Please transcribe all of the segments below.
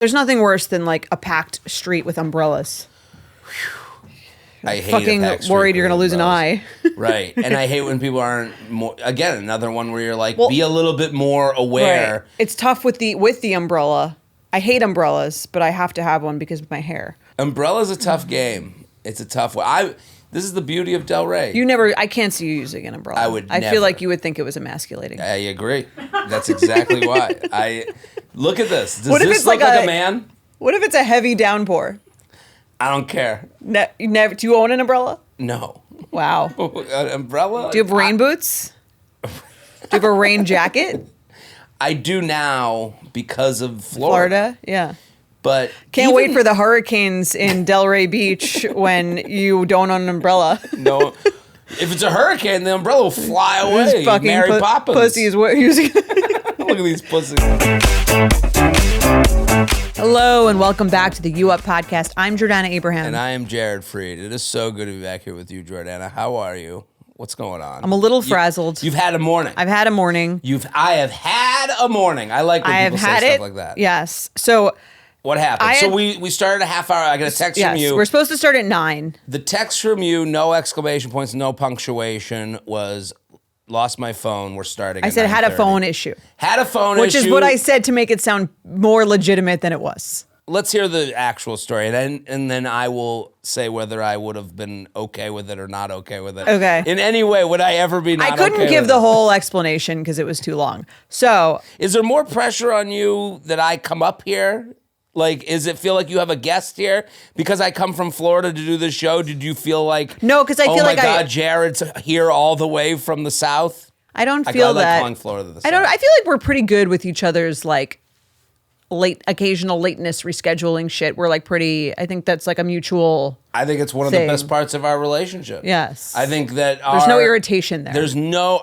There's nothing worse than like a packed street with umbrellas. I hate fucking worried you're going to lose an eye. Right. And I hate when people aren't more, again, another one where you're like, be a little bit more aware. Right. It's tough with the umbrella. I hate umbrellas, but I have to have one because of my hair. Umbrella's a tough game. It's a tough one. This is the beauty of Del Rey. I can't see you using an umbrella. I feel like you would think it was emasculating. I agree. That's exactly why. Look at this. Does this look like a man? What if it's a heavy downpour? I don't care. Never. Do you own an umbrella? No. Wow. An umbrella? Do you have rain boots? Do you have a rain jacket? I do now because of Florida. Yeah. But can't wait for the hurricanes in Delray Beach when you don't own an umbrella. No. If it's a hurricane, the umbrella will fly away. Fucking Mary Poppins. Pussy is what using. Look at these pussies. Hello and welcome back to the You Up podcast. I'm Jordana Abraham. And I am Jared Freed. It is so good to be back here with you, Jordana. How are you? What's going on? I'm a little frazzled. You've had a morning. I've had a morning. I have had a morning. I like when people say stuff like that. Yes. So what happened? We started a half hour. I got a text from you. We're supposed to start at 9. The text from you, no exclamation points, no punctuation, was lost my phone. We're starting. I said had a phone issue. Had a phone issue. Which is what I said to make it sound more legitimate than it was. Let's hear the actual story, and then I will say whether I would have been okay with it or not okay with it. Okay. In any way, would I ever be not okay with it? I couldn't give the whole explanation because it was too long. So, is there more pressure on you that I come up here? Like, does it feel like you have a guest here? Because I come from Florida to do this show, did you feel like... No, because I feel like oh my God, Jared's here all the way from the South? I don't feel that... I like calling Florida the South. I feel like we're pretty good with each other's, like, occasional lateness rescheduling shit. We're, like, pretty... I think that's, like, a mutual... I think it's one of the best parts of our relationship. Yes. I think that there's no irritation there.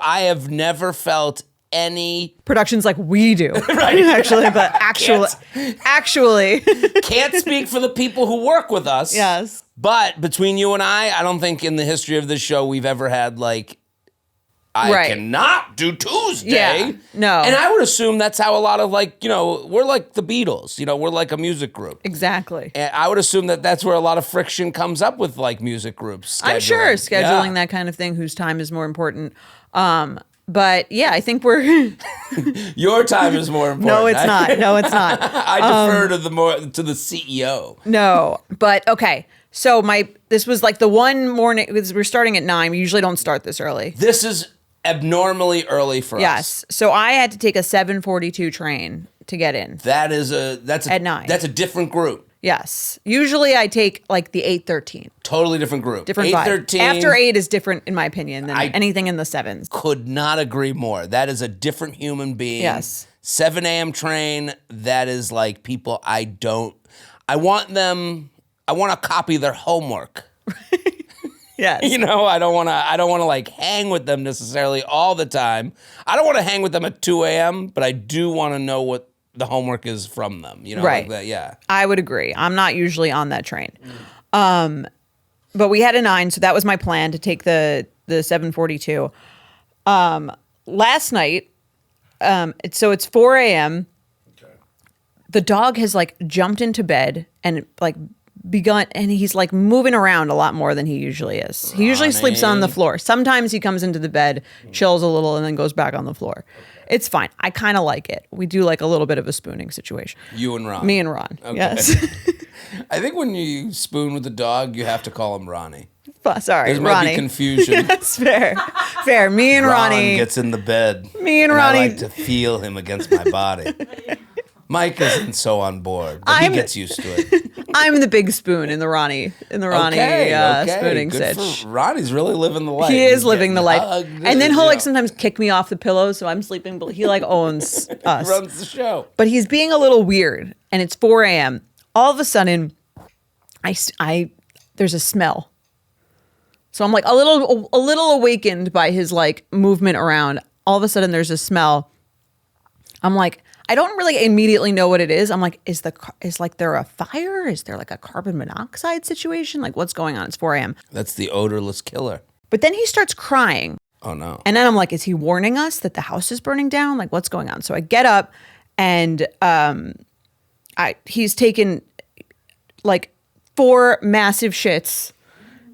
I have never felt any productions like we do, right? Actually, but actually, can't speak for the people who work with us. Yes, but between you and I don't think in the history of this show we've ever had like I cannot do Tuesday. Yeah, no, and I would assume that's how a lot of we're like the Beatles. We're like a music group. Exactly. And I would assume that that's where a lot of friction comes up with like music groups. I'm sure scheduling that kind of thing, whose time is more important. But yeah, I think we're your time is more important. No, it's not. No, it's not. I defer to the CEO. No, but okay. So this was like the one morning. We're starting at 9. We usually don't start this early. This is abnormally early for us. Yes. So I had to take a 7:42 train to get in. That's at 9. That's a different group. Yes. Usually I take like the 8:13. Totally different group. Different 8:13. After 8 is different in my opinion than anything in the 7s. Could not agree more. That is a different human being. Yes. 7 a.m. train, that is like people I want to copy their homework. Yes. I don't want to like hang with them necessarily all the time. I don't want to hang with them at 2 a.m., but I do want to know what the homework is from them, right? Like that, yeah. I would agree. I'm not usually on that train, but we had a 9, so that was my plan to take the 7:42. Last night, it's 4 a.m. Okay. The dog has like jumped into bed and like begun, and he's like moving around a lot more than he usually is. He usually sleeps on the floor. Sometimes he comes into the bed, chills a little, and then goes back on the floor. It's fine. I kind of like it. We do like a little bit of a spooning situation. You and Ron. Me and Ron. Okay. Yes. I think when you spoon with the dog, you have to call him Ronnie. Sorry, There Ronnie. might be confusion. Yes, fair. Fair. Me and Ron Ronnie. Gets in the bed. Me and Ronnie. I like to feel him against my body. Mike isn't so on board, but he gets used to it. I'm the big spoon in the Ronnie spooning sitch. Ronnie's really living the life. He is living the life. And then he'll like sometimes kick me off the pillow, so I'm sleeping, but he like owns us. He runs the show. But he's being a little weird, and it's 4 a.m. All of a sudden, there's a smell. So I'm like a little awakened by his like movement around. All of a sudden, there's a smell. I'm like, I don't really immediately know what it is. I'm like, is there a fire? Is there like a carbon monoxide situation? Like what's going on? It's 4 a.m. That's the odorless killer. But then he starts crying. Oh no. And then I'm like, is he warning us that the house is burning down? Like what's going on? So I get up and he's taken like 4 massive shits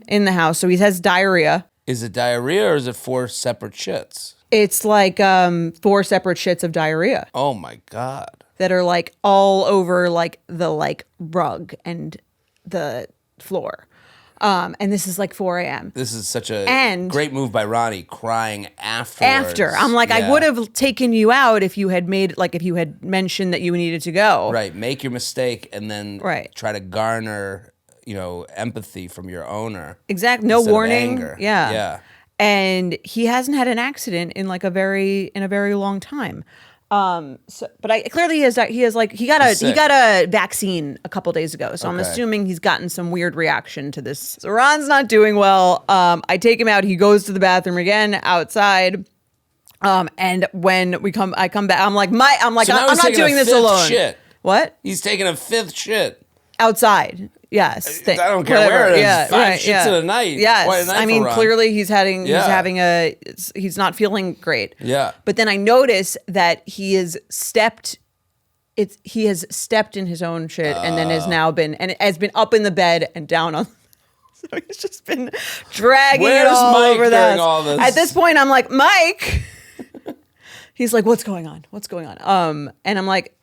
in the house. So he has diarrhea. Is it diarrhea or is it 4 separate shits? It's like 4 separate shits of diarrhea Oh my God. that are like all over like the like rug and the floor. And this is like 4 a.m. This is such a great move by Ronnie, crying afterwards. I'm like, I would have taken you out if you had mentioned that you needed to go. Right. Make your mistake and then try to garner, empathy from your owner. Exactly. No instead of warning. anger. Yeah. Yeah. And he hasn't had an accident in like a very long time. But clearly he got a vaccine a couple days ago. So I'm assuming he's gotten some weird reaction to this. So Ron's not doing well. I take him out. He goes to the bathroom again outside. And when I come back, I'm like, I'm not doing this alone. Shit. What? He's taking a 5th shit. Outside. Yes. I don't care where it is. Yeah, 5 shits in a night. Yes. Quite a night I mean, for Ron. clearly he's not feeling great. Yeah. But then I notice that he has stepped in his own shit and then has been up in the bed and down on. So he's just been dragging it all Mike over during all this? At this point, I'm like, Mike. He's like, what's going on? And I'm like,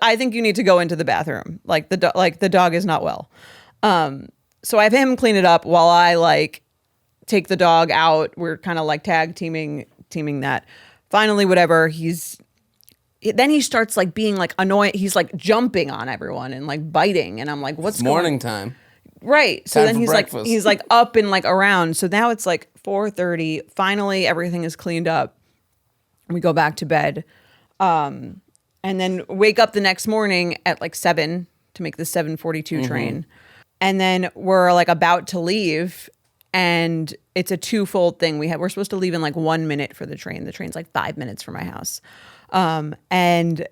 I think you need to go into the bathroom. Like the dog is not well. So I have him clean it up while I like take the dog out. We're kind of like tag teaming that. Finally, whatever. Then he starts like being like annoying. He's like jumping on everyone and like biting. And I'm like, what's morning time? Right. So Time then for he's breakfast. he's like up and like around. So now it's like 4:30. Finally, everything is cleaned up. We go back to bed. And then wake up the next morning at like 7 to make the 7:42 train. And then we're like about to leave, and it's a twofold thing. We're supposed to leave in like 1 minute for the train. The train's like 5 minutes from my house. And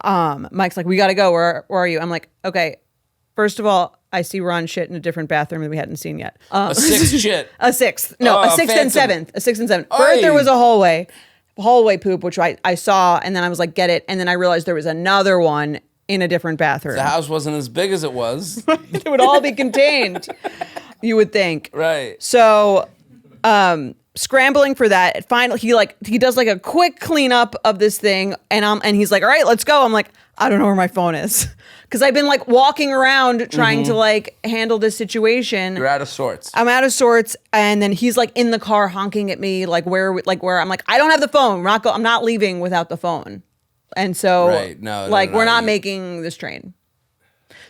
Mike's like, we got to go. Where are you? I'm like, okay, first of all, I see Ron shit in a different bathroom that we hadn't seen yet. A 6th shit. A 6th. No, a 6th and 7th. A 6th and 7th. First, there was a hallway poop, which I saw, and then I was like, get it. And then I realized there was another one in a different bathroom. The house wasn't as big as it was. It would all be contained, you would think. Right. So, scrambling for that. Finally, he does like a quick cleanup of this thing, and he's like, all right, let's go. I'm like, I don't know where my phone is. Because I've been like walking around trying to like handle this situation. You're out of sorts. I'm out of sorts, and then he's like in the car honking at me, like where I'm like, I don't have the phone. I'm not leaving without the phone, and so we're not making this train.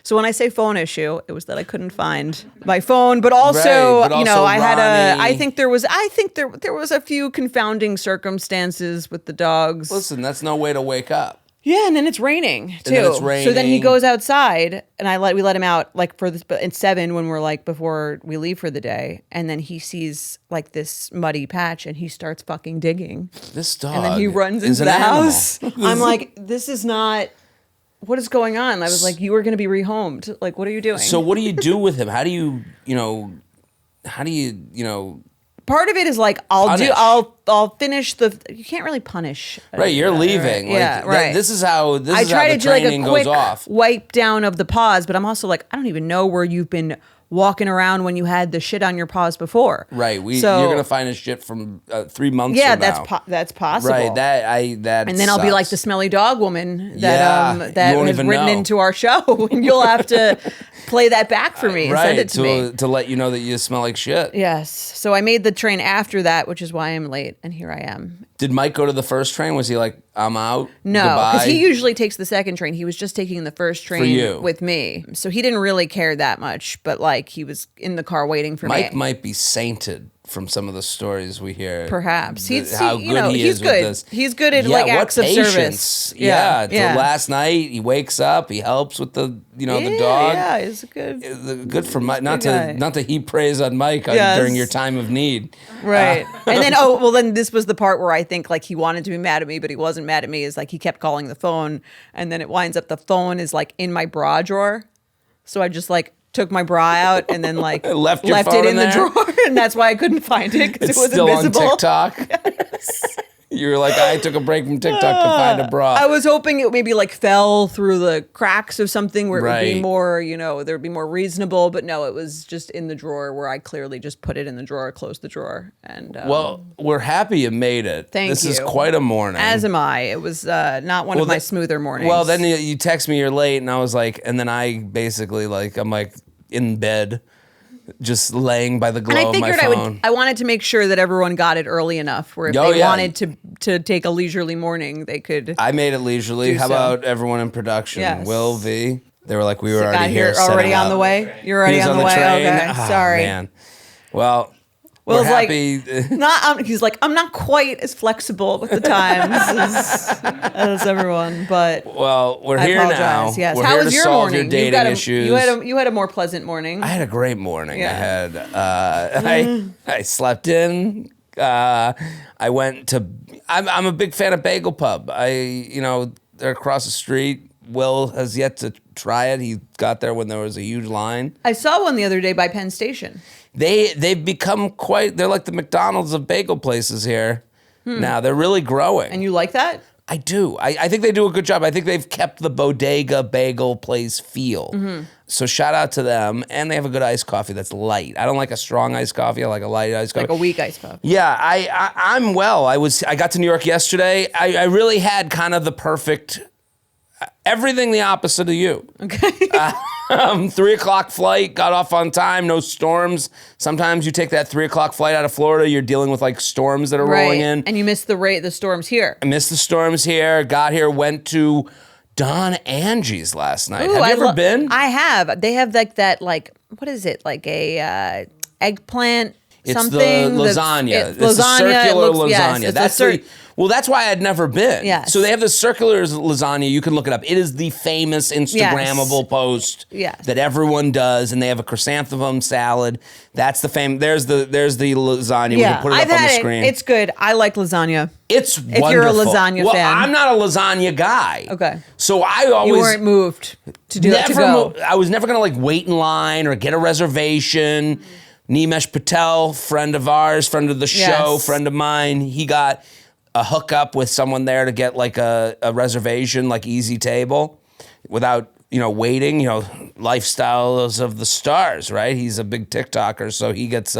So when I say phone issue, it was that I couldn't find my phone, but also, I think there was a few confounding circumstances with the dogs. Listen, that's no way to wake up. Yeah, and then it's raining too. So then he goes outside, and we let him out like for this, but at 7 when we're like before we leave for the day, and then he sees like this muddy patch, and he starts fucking digging. This dog, and then he runs into the house. I'm like, this is not. What is going on? I was like, you were going to be rehomed. Like, what are you doing? So what do you do with him? How do you Part of it is like I'll finish you can't really punish. Right, you're leaving. Right? Yeah, right. This is how the try to do like a quick goes off. Wipe down of the paws, but I'm also like, I don't even know where you've been walking around when you had the shit on your paws before. Right. You're gonna find a shit from 3 months. Yeah, from now. that's possible. Right. And then sucks. I'll be like the smelly dog woman that has written into our show, and you'll have to play that back for me and send it to me to let you know that you smell like shit. Yes. So I made the train after that, which is why I'm late, and here I am. Did Mike go to the first train? Was he like, I'm out? No, because he usually takes the second train. He was just taking the first train with me. So he didn't really care that much, but like he was in the car waiting for me. Mike might be sainted from some of the stories we hear. Perhaps. He's good with this. He's good at like acts of service. Yeah. Last night he wakes up, he helps with the the dog. Yeah, he's good for Mike. Not to heap praise on Mike during your time of need. Right. And then then this was the part where I think like he wanted to be mad at me, but he wasn't mad at me. Is like he kept calling the phone, and then it winds up the phone is like in my bra drawer. So I just like took my bra out and then like left it in the drawer, and that's why I couldn't find it because it was still invisible. on TikTok. Yes. You were like, I took a break from TikTok to find a bra. I was hoping it maybe like fell through the cracks of something where it would be Right. more, there would be more reasonable. But no, it was just in the drawer where I clearly just put it in the drawer, closed the drawer. And Well, we're happy you made it. Thank This is you. quite a morning. as am I. It was not one of my smoother mornings. Well, then you text me you're late, and I was like, and then I basically I'm like in bed, just laying by the glow and I of my figured phone. I wanted to make sure that everyone got it early enough where if Oh, they yeah. wanted to take a leisurely morning, they could. I made it leisurely. Do How so. about everyone in production? Yes. Will, V. They were like, we were Got already here. already setting on up. the way. You're already He's on the way. train. Okay, Ah, sorry. Man. Well, Will's we're happy. he's like, I'm not quite as flexible with the times as everyone, but well, we're I here apologize. now. Yes. We're How here was to your solve morning? your dating issues. You had a more pleasant morning. I had a great morning. Yeah. I had I slept in. I went to. I'm a big fan of Bagel Pub. They're across the street. Will has yet to try it. He got there when there was a huge line. I saw one the other day by Penn Station. They've become they're like the McDonald's of bagel places here. Now they're really growing. And you like that? I do. I think they do a good job. I think they've kept the bodega bagel place feel. So shout out to them. And they have a good iced coffee that's light. I don't like a strong iced coffee. I like a light iced coffee. Like a weak iced coffee. Yeah, I'm well. I got to New York yesterday. I really had kind of the perfect, everything the opposite of you. Okay. 3:00 flight, got off on time, no storms. Sometimes you take that 3:00 flight out of Florida, you're dealing with like storms that are rolling in. And you missed the storms here. I missed the storms here, got here, went to Don Angie's last night. Ooh, Have you ever been? I have. They have like that, what is it? Like a eggplant It's something. the lasagna. It's lasagna. a circular Yes, lasagna. it's That's why I'd never been. Yes. So they have the circular lasagna. You can look it up. It is the famous Instagrammable post that everyone does, and they have a chrysanthemum salad. That's the There's the lasagna. We can put it I've up on had the it. screen. It's good. I like lasagna. It's wonderful. If you're a lasagna fan. I'm not a lasagna guy. Okay. So I always You weren't moved to do it to go. I was never gonna wait in line or get a reservation. Nimesh Patel, friend of ours, friend of the show, Yes. friend of mine. He got a hookup with someone there to get a reservation, easy table, without waiting. Lifestyles of the stars, right? He's a big TikToker, so he gets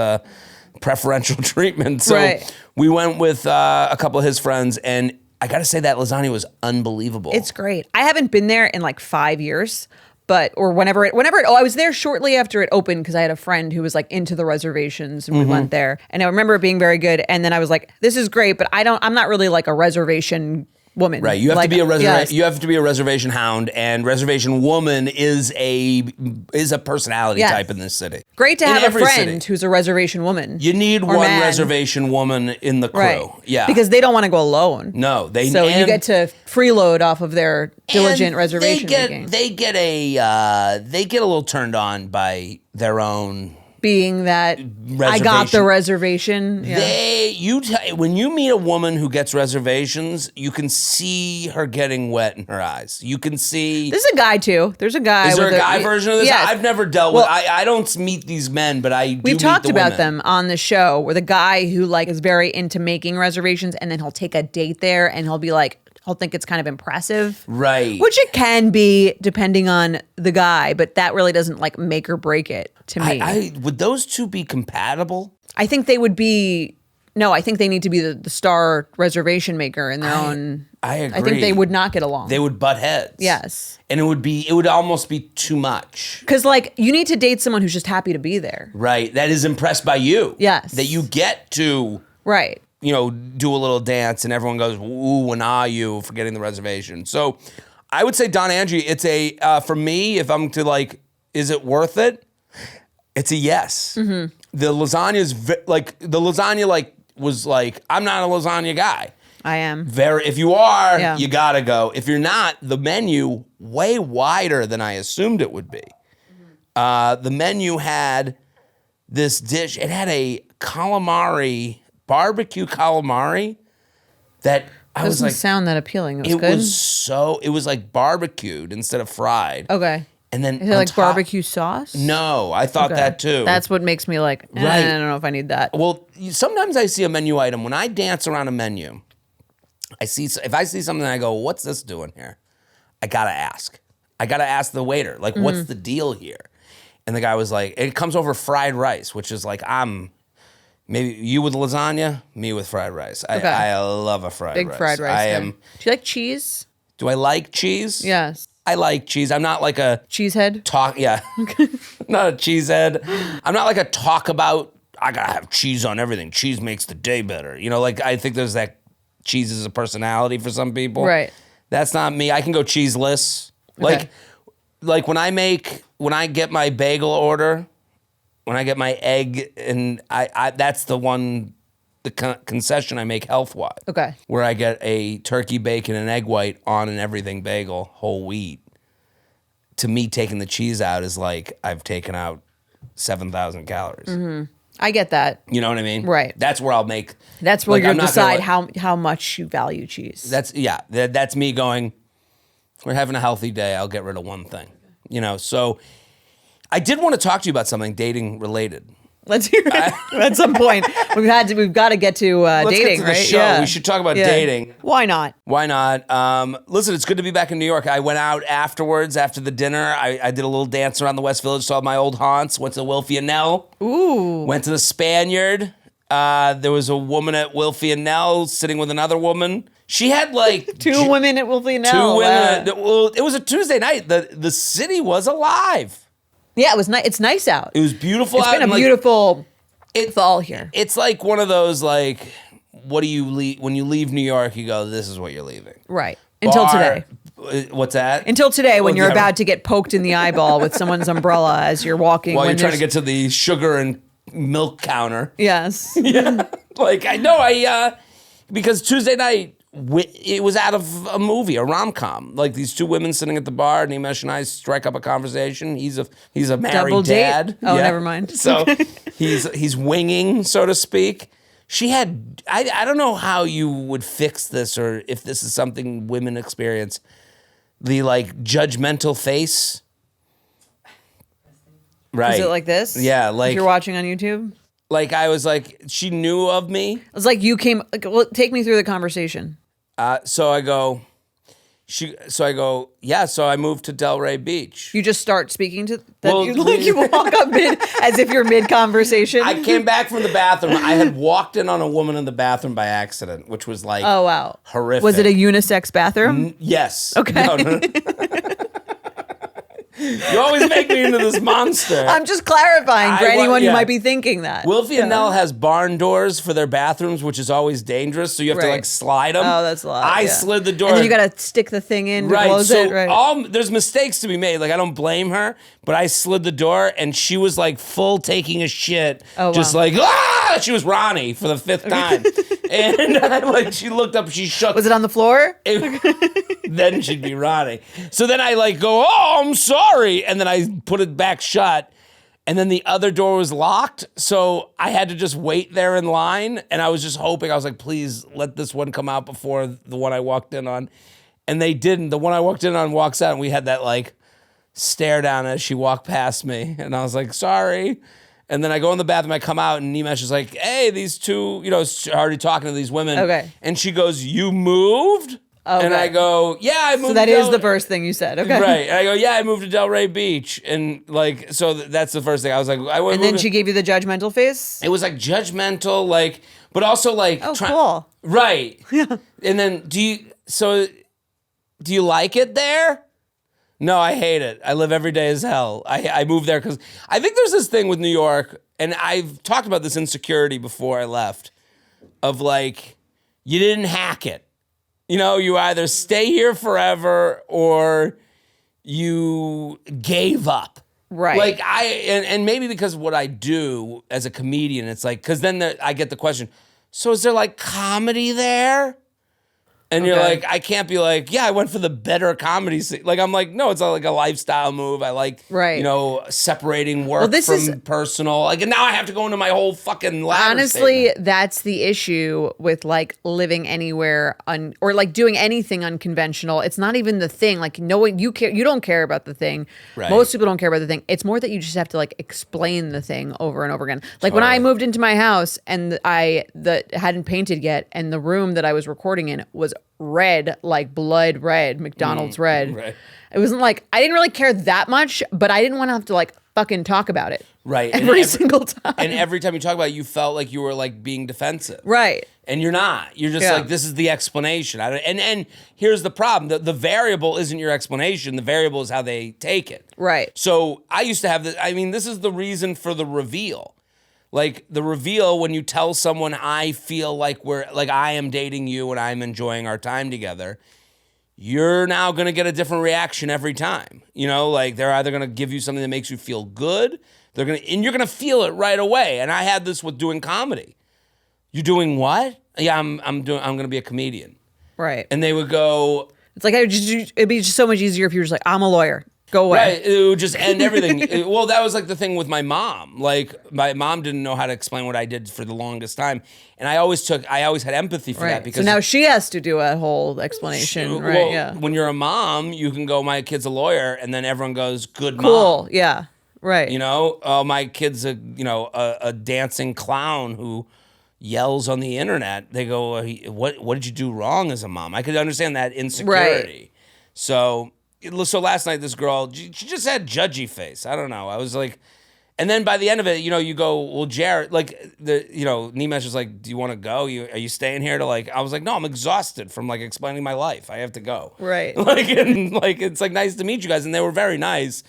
preferential treatment. So we went with a couple of his friends, and I gotta say that lasagna was unbelievable. It's great. I haven't been there in 5 years. Whenever it, I was there shortly after it opened because I had a friend who was into the reservations and we went there. And I remember it being very good. And then I was like, this is great, but I'm not really a reservation woman. Right, you have to be a yes. You have to be a reservation hound, and reservation woman is a personality type in this city. Great to have a every friend city. who's a reservation woman. You need or one man. reservation woman in the crew. Right. Yeah, Because they don't want to go alone. No, So you get to freeload off of their diligent reservation making. They get a little turned on by their own. Being that I got the reservation. Yeah. When you meet a woman who gets reservations, you can see her getting wet in her eyes. You can see. There's a guy too. There's a guy. Is there a guy version of this? Yes. I've never dealt with. I don't meet these men, but I do We've meet talked the about women. them on the show. Where the guy who is very into making reservations, and then he'll take a date there, and he'll be he'll think it's kind of impressive, Right? Which it can be depending on the guy, but that really doesn't make or break it to me. Would those two be compatible? I think they would be. No, I think they need to be the star reservation maker in their own. I agree. I think they would not get along. They would butt heads. Yes. And it would almost be too much. Because you need to date someone who's just happy to be there. Right. That is impressed by you. Yes. That you get to. Right. Do a little dance and everyone goes, ooh, and ah, you for getting the reservation. So I would say Don Angie, it's for me, if I'm to is it worth it? It's a yes. Mm-hmm. The lasagna is was I'm not a lasagna guy. I am. If you are, you gotta go. If you're not, the menu way wider than I assumed it would be. The menu had this dish. It had a barbecue calamari that I was Doesn't sound that appealing. It good. It was barbecued instead of fried. Okay. And then is it barbecue sauce? No, I thought that too. That's what makes me I don't know if I need that. Well, sometimes I see a menu item when I dance around a menu. if I see something and I go, what's this doing here? I gotta ask. I gotta ask the waiter, like, what's the deal here? And the guy was like, it comes over fried rice, which is like, maybe you with lasagna, me with fried rice. I love a fried rice. Big fried rice. Do you like cheese? Do I like cheese? Yes. I like cheese. I'm not like a cheesehead. Not a cheesehead. I'm not like a talk about, I gotta have cheese on everything. Cheese makes the day better. You know, like I think there's that cheese is a personality for some people. Right. That's not me. I can go cheeseless. Like when I get my bagel order, when I get my egg, and I that's the concession I make health-wise. Okay. Where I get a turkey bacon and egg white on an everything bagel, whole wheat. To me, taking the cheese out is like I've taken out 7,000 calories. Mm-hmm. I get that. You know what I mean? Right. That's where I'll make. That's where you'll decide how much you value cheese. That's me going, we're having a healthy day. I'll get rid of one thing. You know, so I did want to talk to you about something dating related. Let's hear it. At some point, we've got to get to dating, get to the right? show. Yeah. We should talk about dating. Why not? Why not? Listen, it's good to be back in New York. I went out afterwards, after the dinner. I did a little dance around the West Village, saw my old haunts, went to Wilfie and Nell. Ooh. Went to the Spaniard. There was a woman at Wilfie and Nell sitting with another woman. She had like two women at Wilfie and Nell. 2 women. Well, it was a Tuesday night. The city was alive. Yeah, it was nice. It's nice out. It was beautiful. It's been a beautiful fall here. It's like one of those like, what do you leave when you leave New York? You go, this is what you're leaving. Right. Until today. What's that? Until today, when you're about to get poked in the eyeball with someone's umbrella as you're walking. While you're trying to get to the sugar and milk counter. Yes. Yeah. Like I know because Tuesday night. It was out of a movie, a rom-com. Like these 2 women sitting at the bar, Nimesh and I strike up a conversation. He's a married double dad. Date? Oh, never mind. So he's winging, so to speak. She had, I don't know how you would fix this or if this is something women experience. The like judgmental face. Right. Is it like this? Yeah. Like if you're watching on YouTube? Like I was like, she knew of me. It was like you came, well, take me through the conversation. So I go, yeah, so I moved to Delray Beach. You just start speaking to them? You walk up as if you're mid-conversation? I came back from the bathroom. I had walked in on a woman in the bathroom by accident, which was like, oh, wow, horrific. Was it a unisex bathroom? Yes. Okay. No. You always make me into this monster. I'm just clarifying for anyone who might be thinking that. Wilfie and Nell has barn doors for their bathrooms, which is always dangerous, so you have to like slide them. Oh, that's a lot. I slid the door. And then you got to stick the thing in to close it. Right. There's mistakes to be made. Like, I don't blame her, but I slid the door, and she was like full taking a shit. Oh, just wow. like, ah! She was Ronnie for the 5th time. And she looked up, she shook. Was it on the floor? Then she'd be Ronnie. So then I like go, oh, I'm sorry. And then I put it back shut. And then the other door was locked. So I had to just wait there in line. And I was just hoping, I was like, please let this one come out before the one I walked in on. And they didn't. The one I walked in on walks out, and we had that like stare down as she walked past me. And I was like, sorry. And then I go in the bathroom, I come out, and Nimesh is like, hey, these 2, already talking to these women. Okay. And she goes, you moved? Okay. And I go, yeah, I moved. So that is the first thing you said, okay? Right. And I go, yeah, I moved to Delray Beach. And like, so that's the first thing. I was like, I went. And then she gave you the judgmental face? It was like judgmental, like, but also like. Oh, cool. Right. Yeah. And then do you like it there? No, I hate it. I live every day as hell. I moved there because I think there's this thing with New York, and I've talked about this insecurity before I left, of like, you didn't hack it. You either stay here forever or you gave up. Right. Like and maybe because of what I do as a comedian, it's like, because then I get the question, so is there like comedy there? And you're like, I can't be like, yeah, I went for the better comedy scene. Like, I'm like, no, it's like a lifestyle move. I like, separating work from personal. Like, and now I have to go into my whole fucking ladder Honestly, statement. that's the issue with like living anywhere or like doing anything unconventional. It's not even the thing. Like, you don't care about the thing. Right. Most people don't care about the thing. It's more that you just have to like explain the thing over and over again. Like when I moved into my house and I hadn't painted yet, and the room that I was recording in was red, like blood red, McDonald's red. Right. It wasn't like, I didn't really care that much, but I didn't want to have to like fucking talk about it. Right. Every single time. And every time you talk about it, you felt like you were like being defensive. Right. And you're not. You're just like, this is the explanation. And here's the problem. The variable isn't your explanation. The variable is how they take it. Right. So I used to have this is the reason for the reveal. Like the reveal when you tell someone I feel like I am dating you and I'm enjoying our time together, you're now going to get a different reaction every time. You know, like they're either going to give you something that makes you feel good, and you're going to feel it right away. And I had this with doing comedy. You doing what? Yeah, I'm going to be a comedian. Right. And they would go, it's like, it'd be just so much easier if you were just like, I'm a lawyer. Go away. Right. It would just end everything. Well, that was like the thing with my mom. Like my mom didn't know how to explain what I did for the longest time. And I always had empathy for that because so now she has to do a whole explanation. Right. Well, yeah. When you're a mom, you can go, my kid's a lawyer, and then everyone goes, good mom. Cool. Yeah. Right. You know, oh, my kid's a dancing clown who yells on the internet. They go, what did you do wrong as a mom? I could understand that insecurity. Right. So last night, this girl, she just had judgy face. I don't know. I was like, and then by the end of it, you go, well, Jared, like Nimesh was like, do you want to go? Are you staying here to like, I was like, no, I'm exhausted from like explaining my life. I have to go. Right. It's like nice to meet you guys. And they were very nice.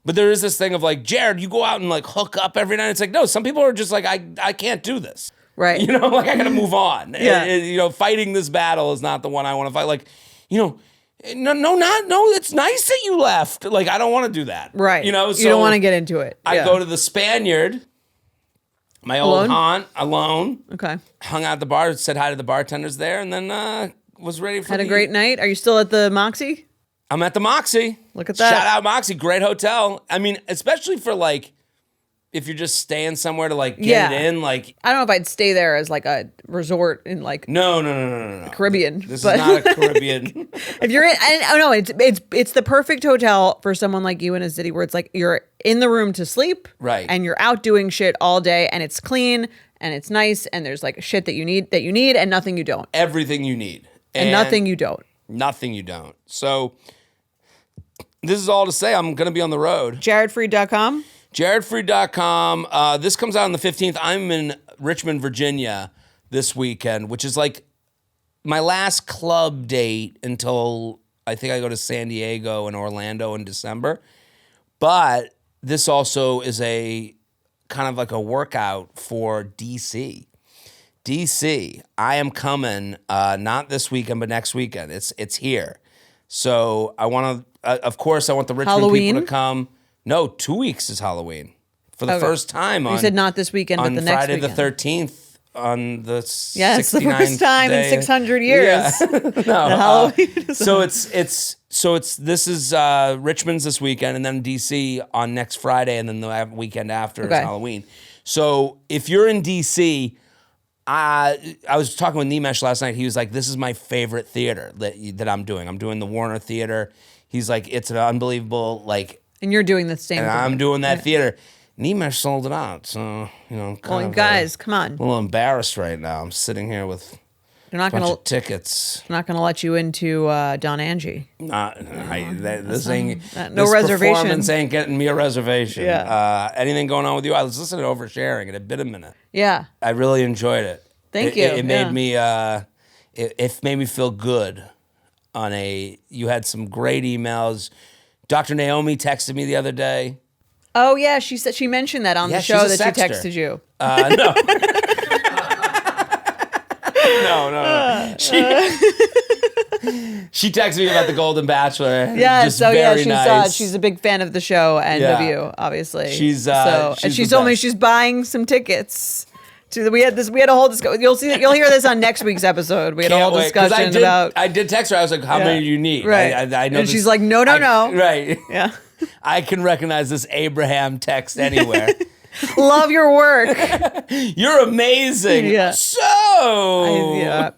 But there is this thing of like, Jared, you go out and like hook up every night. It's like, no, some people are just like, I can't do this. Right. Like I got to move on. Yeah. Fighting this battle is not the one I want to fight. Like, no, it's nice that you left. Like, I don't want to do that. Right. So you don't want to get into it. I go to the Spaniard, my old haunt, alone. Okay. Hung out at the bar, said hi to the bartenders there, and then was ready for Had a great night. Are you still at the Moxie? I'm at the Moxie. Look at that. Shout out Moxie, great hotel. I mean, especially for like, if you're just staying somewhere to like get it in, like I don't know if I'd stay there as like a resort in like no. Caribbean. This is not a Caribbean. If you're in, it's the perfect hotel for someone like you in a city where it's like you're in the room to sleep, right? And you're out doing shit all day, and it's clean and it's nice, and there's like shit that you need, and nothing you don't. Everything you need, and nothing you don't. Nothing you don't. So this is all to say, I'm going to be on the road. JaredFreed.com. JaredFreed.com. This comes out on the 15th. I'm in Richmond, Virginia this weekend, which is like my last club date until I think I go to San Diego and Orlando in December. But this also is a kind of like a workout for DC. DC, I am coming, not this weekend, but next weekend. It's here. So I want to, of course, I want the Richmond people to come. No, 2 weeks is Halloween. For the first time you said not this weekend, but the next Friday weekend. Friday the 13th on the 69th it's the first time in 600 years. Yeah. No, Halloween this is Richmond's this weekend, and then DC on next Friday, and then the weekend after is Halloween. So if you're in DC, I was talking with Nimesh last night. He was like, this is my favorite theater that I'm doing. I'm doing the Warner Theater. He's like, it's an unbelievable, like... And you're doing the same thing. I'm doing that theater. Nimesh sold it out, so, guys, come on. I'm a little embarrassed right now. I'm sitting here with a bunch of tickets. I'm not going to let you into Don Angie. This reservation. Performance ain't getting me a reservation. Yeah. Anything going on with you? I was listening to Oversharing. It had been a minute. Yeah. I really enjoyed it. Thank you. It made me. It made me feel good. You had some great emails. Dr. Naomi texted me the other day. Oh yeah, she mentioned that on the show that she texted you. No. No. She texted me about the Golden Bachelor. Yes, she nice. saw it. She's a big fan of the show and of you, obviously. She's and she told me she's buying some tickets. We had a whole discussion. You'll hear this on next week's episode. We had a whole discussion about. I did text her. I was like, "How many do you need?" Right. I know. And she's like, "No." Right. Yeah. I can recognize this Abraham text anywhere. Love your work. You're amazing. Yeah.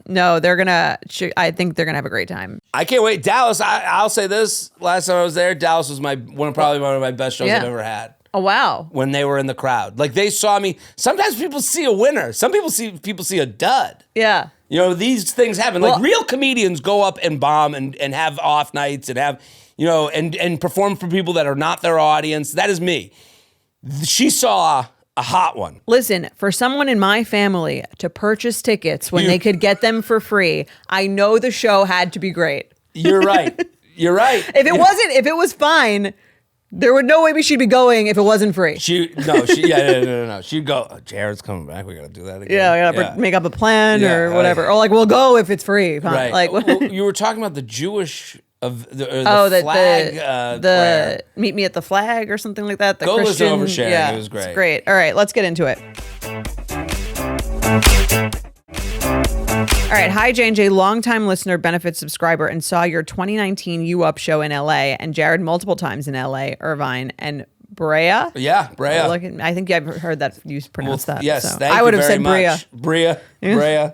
No, they're gonna. I think they're gonna have a great time. I can't wait. Dallas. I'll say this. Last time I was there, Dallas was probably one of my best shows I've ever had. Oh wow! When they were in the crowd, like they saw me. Sometimes people see a winner. Some people see a dud. Yeah. You know, these things happen. Like real comedians go up and bomb and have off nights and have, and perform for people that are not their audience. That is me. She saw a hot one. Listen, for someone in my family to purchase tickets when they could get them for free, I know the show had to be great. You're right. You're right. If it was fine, there would no way she'd be going if it wasn't free. No. She'd go, oh, Jared's coming back. We got to do that again. Yeah, we got to make up a plan or whatever. Or like, we'll go if it's free. Right. Like, well, you were talking about the Jewish the flag prayer. Meet me at the flag or something like that. The Go Christian, was oversharing. Yeah, it was great. It's great. All right, let's get into it. All right. Hi, J&J, longtime listener, benefit subscriber, and saw your 2019 U Up show in LA and Jared multiple times in LA, Irvine, and Brea. Yeah, Brea. I think I've heard that you pronounce that. Yes, so. thank you I would have very said much. Brea. Brea.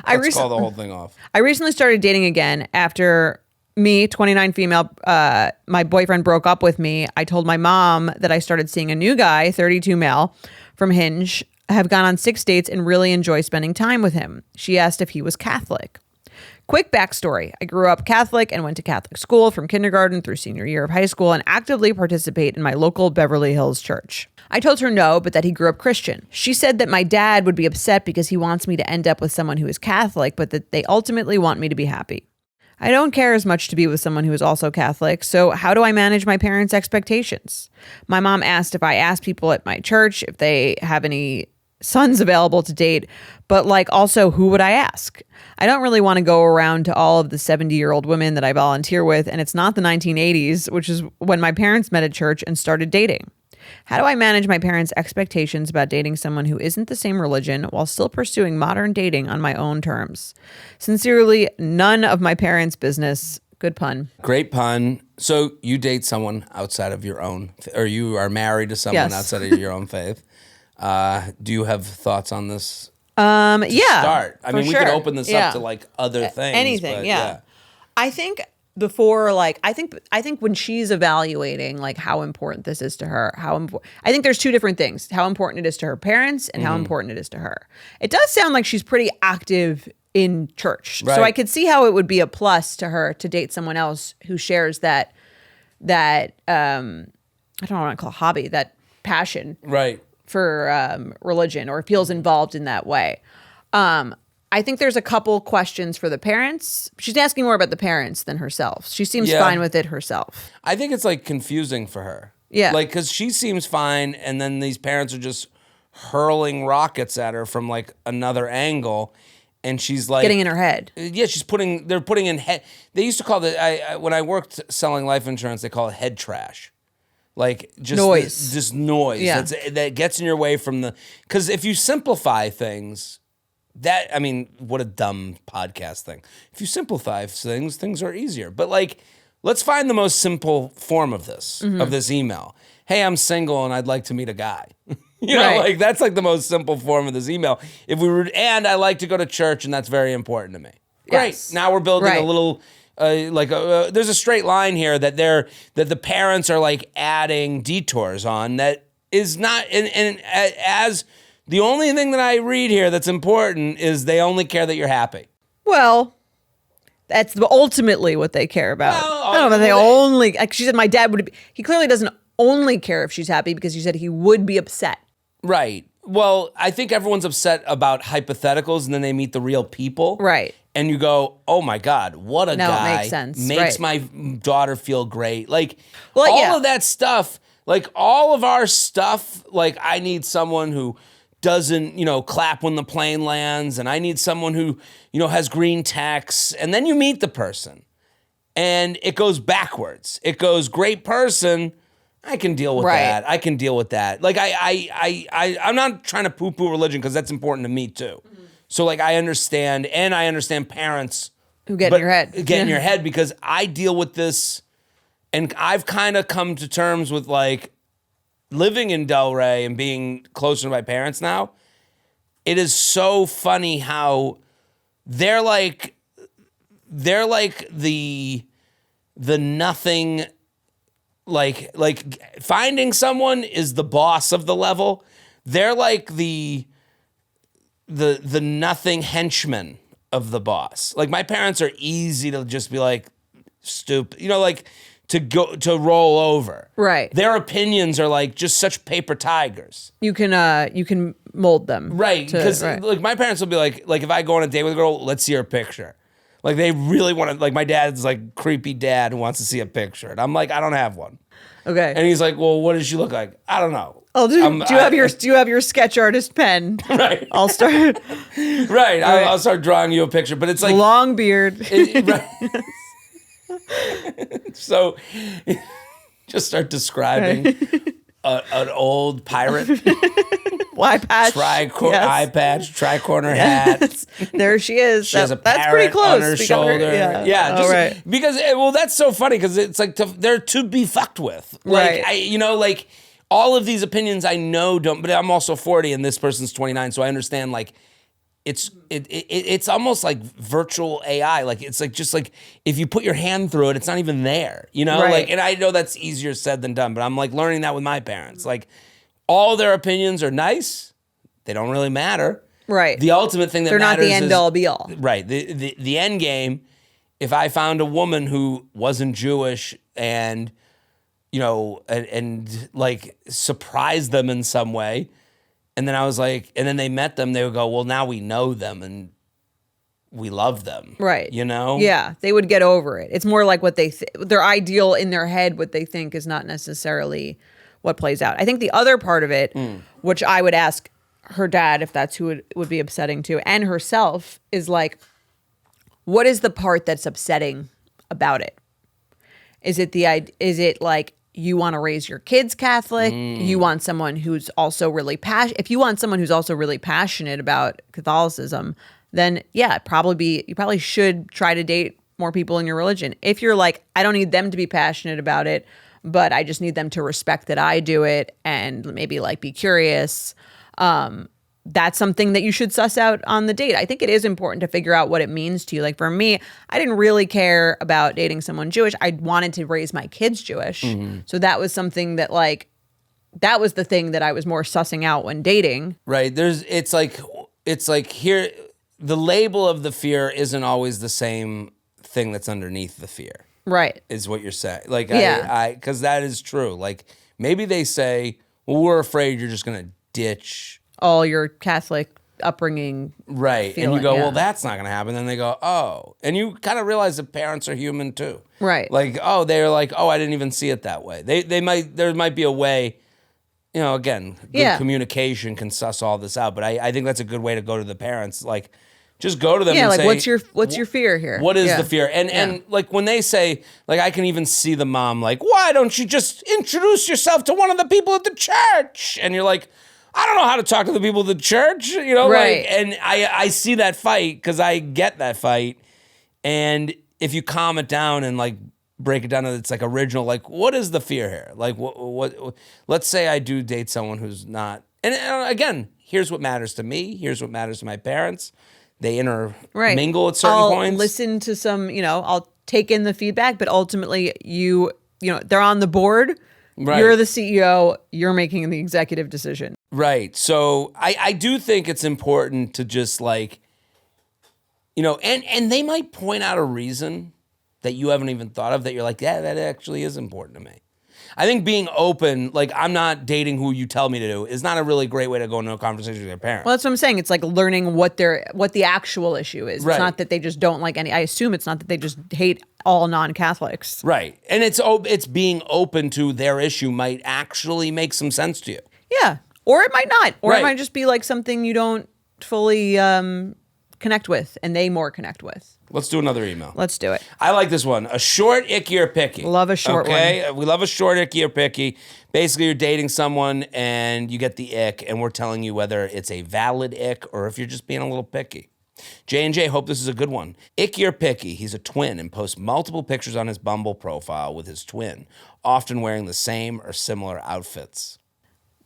Let's call the whole thing off. I recently started dating again after me, 29 female, my boyfriend broke up with me. I told my mom that I started seeing a new guy, 32 male, from Hinge. I have gone on 6 dates and really enjoy spending time with him. She asked if he was Catholic. Quick backstory. I grew up Catholic and went to Catholic school from kindergarten through senior year of high school and actively participate in my local Beverly Hills church. I told her no, but that he grew up Christian. She said that my dad would be upset because he wants me to end up with someone who is Catholic, but that they ultimately want me to be happy. I don't care as much to be with someone who is also Catholic, so how do I manage my parents' expectations? My mom asked if I asked people at my church if they have any sons available to date, but also who would I ask? I don't really want to go around to all of the 70-year-old women that I volunteer with, and it's not the 1980s, which is when my parents met at church and started dating. How do I manage my parents' expectations about dating someone who isn't the same religion while still pursuing modern dating on my own terms? Sincerely, none of my parents' business. Good pun. Great pun. So you date someone outside of your own, or you are married to someone outside of your own faith. Do you have thoughts on this? Yeah. Start. I mean, we could open this up to other things. Anything, but, yeah. I think before, I think when she's evaluating how important this is to her, I think there's two different things: how important it is to her parents and how important it is to her. It does sound like she's pretty active in church, so I could see how it would be a plus to her to date someone else who shares that I don't want to call it hobby, that passion, right, for religion, or feels involved in that way. I think there's a couple questions for the parents. She's asking more about the parents than herself. She seems fine with it herself. I think it's confusing for her. Yeah. Because she seems fine, and then these parents are just hurling rockets at her from another angle, and she's getting in her head. Yeah, they're putting in head. They used to call when I worked selling life insurance, they call it head trash. Just noise. Just noise. Yeah. That gets in your way from because if you simplify things, what a dumb podcast thing. If you simplify things are easier. But let's find the most simple form of this, of this email. Hey, I'm single and I'd like to meet a guy. That's the most simple form of this email. And I like to go to church and that's very important to me. Great. Yes. Now we're building a little, there's a straight line here that the parents are adding detours on that is not, and as the only thing that I read here that's important is they only care that you're happy. Well, that's ultimately what they care about. Well, I don't know, but they only, she said my dad he clearly doesn't only care if she's happy because she said he would be upset. Right. Well, I think everyone's upset about hypotheticals and then they meet the real people. Right. And you go, oh my God, what a guy. It makes sense. Makes my daughter feel great. All of that stuff, all of our stuff, I need someone who doesn't, clap when the plane lands, and I need someone who, has green text, and then you meet the person, and it goes backwards. It goes, great person, I can deal with that. I can deal with that. I'm not trying to poo-poo religion because that's important to me too. Mm-hmm. So I understand, and I understand parents who get in your head. Get in your head because I deal with this, and I've kind of come to terms with living in Delray and being closer to my parents now. It is so funny how they're the nothing. Finding someone is the boss of the level. They're the nothing henchman of the boss. Like my parents are easy to just be like stupid, like to roll over. Right. Their opinions are like just such paper tigers. You can mold them. Right. Because like my parents will be like if I go on a date with a girl, let's see her picture. Like they really want to, like my dad's like creepy dad who wants to see a picture. And I'm like, I don't have one. Okay. And he's like, well, what does she look like? I don't know. Oh, do you have your sketch artist pen? Right. I'll start. Right. I'll start drawing you a picture, but it's like long beard. Right. So just start describing an old pirate. Eye patch. Eye patch, tri-corner hat. There she is. She has a that's pretty parrot close. on her shoulder. Yeah. Just, right. Because, well, that's so funny because it's like they're to be fucked with. Like, right. Like all of these opinions I know don't, but I'm also 40 and this person's 29, so I understand like it's almost like virtual AI. Like it's like just like if you put your hand through it, it's not even there. Right. Like, and I know that's easier said than done, but I'm like learning that with my parents. Like all their opinions are nice. They don't really matter. Right. The ultimate thing that they're matters not the end all be all. Right. The end game, if I found a woman who wasn't Jewish and and like surprised them in some way, and then I was like, and then they met them, they would go, well, now we know them and we love them. Right. Yeah. They would get over it. It's more like what their ideal in their head, what they think is not necessarily what plays out. I think the other part of it, which I would ask her dad if that's who it would be upsetting to, and herself, is like, what is the part that's upsetting about it? Is it like you want to raise your kids Catholic? You want someone who's also really passionate. If you want someone who's also really passionate about Catholicism, then yeah, you probably should try to date more people in your religion. If you're like, I don't need them to be passionate about it, but I just need them to respect that I do it and maybe like be curious. That's something that you should suss out on the date. I think it is important to figure out what it means to you. Like for me, I didn't really care about dating someone Jewish. I wanted to raise my kids Jewish. So that was something that that was the thing that I was more sussing out when dating. Right. It's like here, the label of the fear isn't always the same thing that's underneath the fear. Right. Is what you're saying. Like, yeah. Because that is true. Like, maybe they say, well, we're afraid you're just going to ditch all your Catholic upbringing. Right. Feeling, and you go, well, that's not going to happen. Then they go, oh. And you kind of realize that parents are human too. Right. Like, oh, they're like, oh, I didn't even see it that way. There might be a way, again, good communication can suss all this out. But I think that's a good way to go to the parents. Like, just go to them and like, say, what's your fear here? What is the fear? And like when they say, like I can even see the mom like, why don't you just introduce yourself to one of the people at the church? And you're like, I don't know how to talk to the people at the church, right. And I see that fight because I get that fight. And if you calm it down and like break it down to its like original, like what is the fear here? Like what let's say I do date someone who's not, and again, here's what matters to me. Here's what matters to my parents. They intermingle at certain points. I'll listen to some, I'll take in the feedback, but ultimately they're on the board. Right. You're the CEO. You're making the executive decision. Right. So I do think it's important to just like, and they might point out a reason that you haven't even thought of that you're like, yeah, that actually is important to me. I think being open, like I'm not dating who you tell me to do, is not a really great way to go into a conversation with your parents. Well, that's what I'm saying. It's like learning what the actual issue is. Right. It's not that they just don't like any. I assume it's not that they just hate all non-Catholics. Right. And it's being open to their issue might actually make some sense to you. Yeah. Or it might not. Or right. It might just be like something you don't fully connect with and they more connect with. Let's do another email. Let's do it. I like this one. A short, icky, or picky. Love a short one. Okay? We love a short, icky, or picky. Basically, you're dating someone and you get the ick, and we're telling you whether it's a valid ick or if you're just being a little picky. J&J, hope this is a good one. Icky or picky, he's a twin and posts multiple pictures on his Bumble profile with his twin, often wearing the same or similar outfits.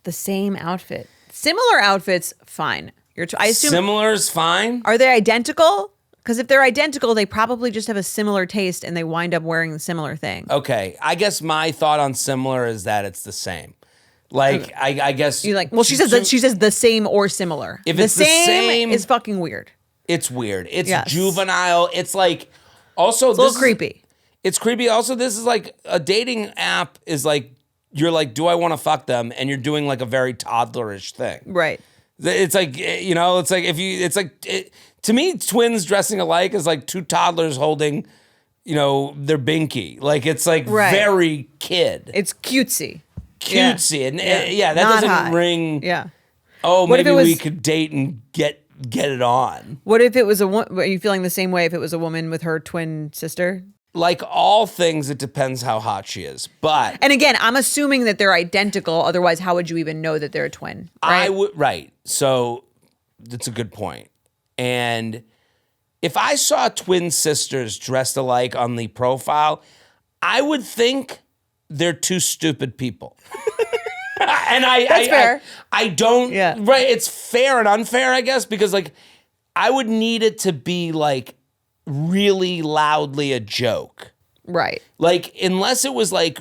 The same outfit. Similar outfits, fine. I assume similar's fine? Are they identical? Because if they're identical, they probably just have a similar taste and they wind up wearing the similar thing. Okay. I guess my thought on similar is that it's the same. Like, I guess... You like? Well, she says the same or similar. If the it's the same is fucking weird. It's weird. It's Yes. juvenile. It's like, also, It's a little creepy. It's creepy. Also, this is like a dating app is like, you're like, do I want to fuck them? And you're doing like a very toddlerish thing. Right. It's like, it's like to me, twins dressing alike is like two toddlers holding, their binky. Like, it's like very kid. It's cutesy. Cutesy. And that Not doesn't high. ring. Yeah. Oh, What if maybe it was- we could date and get it on. What if it was are you feeling the same way if it was a woman with her twin sister? Like all things, it depends how hot she is. But And again, I'm assuming that they're identical. Otherwise, how would you even know that they're a twin? Right? Right. So that's a good point. And if I saw twin sisters dressed alike on the profile, I would think they're two stupid people. And That's fair. I don't. Yeah. Right. It's fair and unfair, I guess, because like I would need it to be like really loudly a joke. Right. Like, unless it was like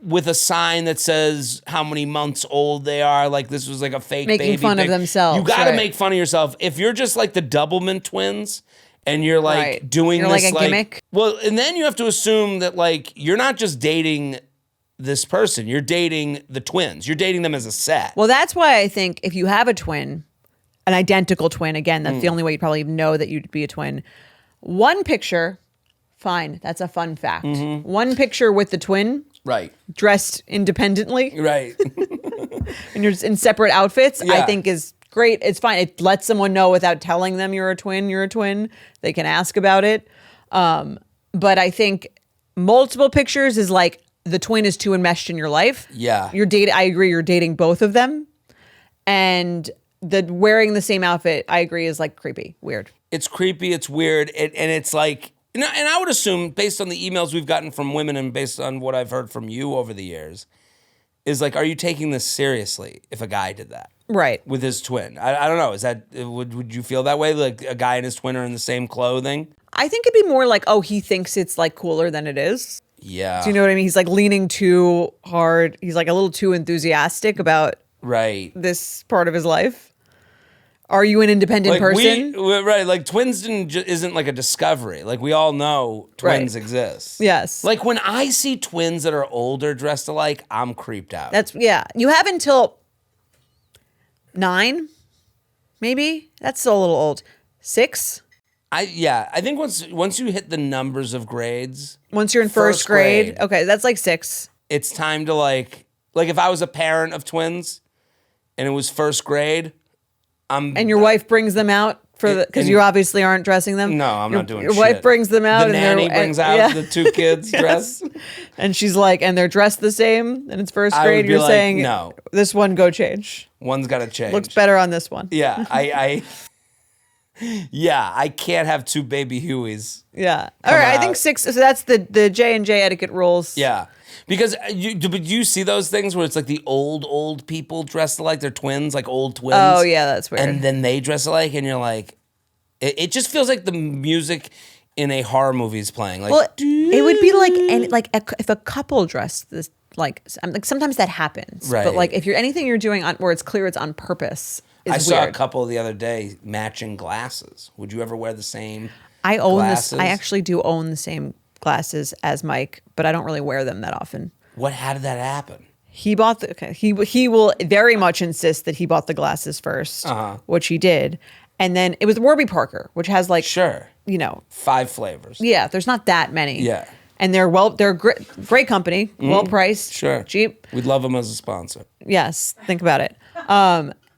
with a sign that says how many months old they are, like this was like a fake Making baby fun thing. of themselves, You got to right. make fun of yourself. If you're just like the Doublemint twins and you're like doing You're this like a gimmick. Well, and then you have to assume that like you're not just dating this person, you're dating the twins. You're dating them as a set. Well, that's why I think if you have a twin, an identical twin, again, that's the only way you'd probably know that you'd be a twin. One picture, fine. That's a fun fact. One picture with the twin Right. dressed independently Right. and you're just in separate outfits, I Yeah. think is great. It's fine. It lets someone know without telling them you're a twin. They can ask about it. But I think multiple pictures is like the twin is too enmeshed in your life. Yeah. I agree. You're dating both of them. And the wearing the same outfit, I agree, is like creepy, weird. It's creepy, it's weird, and it's like, and I would assume, based on the emails we've gotten from women and based on what I've heard from you over the years, is like, are you taking this seriously if a guy did that? Right. With his twin? I don't know. Is that, would you feel that way? Like a guy and his twin are in the same clothing? I think it'd be more like, oh, he thinks it's like cooler than it is. Yeah. Do you know what I mean? He's like leaning too hard. He's like a little too enthusiastic about Right. this part of his life. Are you an independent person? Right. Like twins isn't like a discovery. Like we all know twins exist. Yes. Like when I see twins that are older dressed alike, I'm creeped out. You have until 9, maybe. That's still a little old. 6. I think once you hit the numbers of grades, Once you're in first grade. Okay, that's like 6. it's time to like if I was a parent of twins and it was first grade, And your wife brings them out because you obviously aren't dressing them. No, I'm not doing Your shit. wife brings them out. The nanny brings out the two kids dressed. And she's like, and they're dressed the same, and it's first I would grade. be You're like, saying, no. This one go change. One's got to change. Looks better on this one. Yeah, I can't have two baby Hueys. Yeah. All right. I out. think 6. So that's the J&J etiquette rules. Yeah. Because but you see those things where it's like the old people dressed alike, they're twins, like old twins. Oh yeah, that's weird. And then they dress alike, and you're like, it just feels like the music in a horror movie is playing. Like, well, it would be like if a couple dressed this like sometimes that happens. Right. But like if you're doing on where it's clear it's on purpose. Is I saw weird. a couple the other day matching glasses. Would you ever wear the same? I own glasses? this. I actually do own the same glasses as Mike, but I don't really wear them that often. How did that happen? He bought he will very much insist that he bought the glasses first, which he did, and then it was Warby Parker, which has like 5 flavors. Yeah, there's not that many. Yeah. And they're great company, well priced, Sure. cheap. We'd love them as a sponsor. Yes, think about it.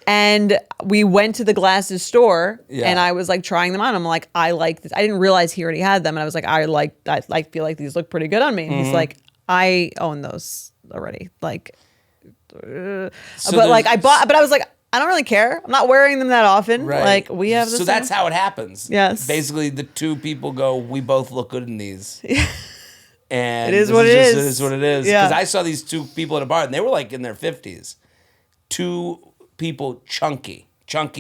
And we went to the glasses store, and I was like trying them on. I'm like, I like this. I didn't realize he already had them, and I was like, I feel like these look pretty good on me. And he's like, I own those already. Like, but I was like, I don't really care. I'm not wearing them that often. Right. Like we have. So that's how it happens. Yes. Basically, the two people go, we both look good in these. And It is what it is. It is what it is. Yeah. Because I saw these two people at a bar, and they were like in their 50s. Two people, chunky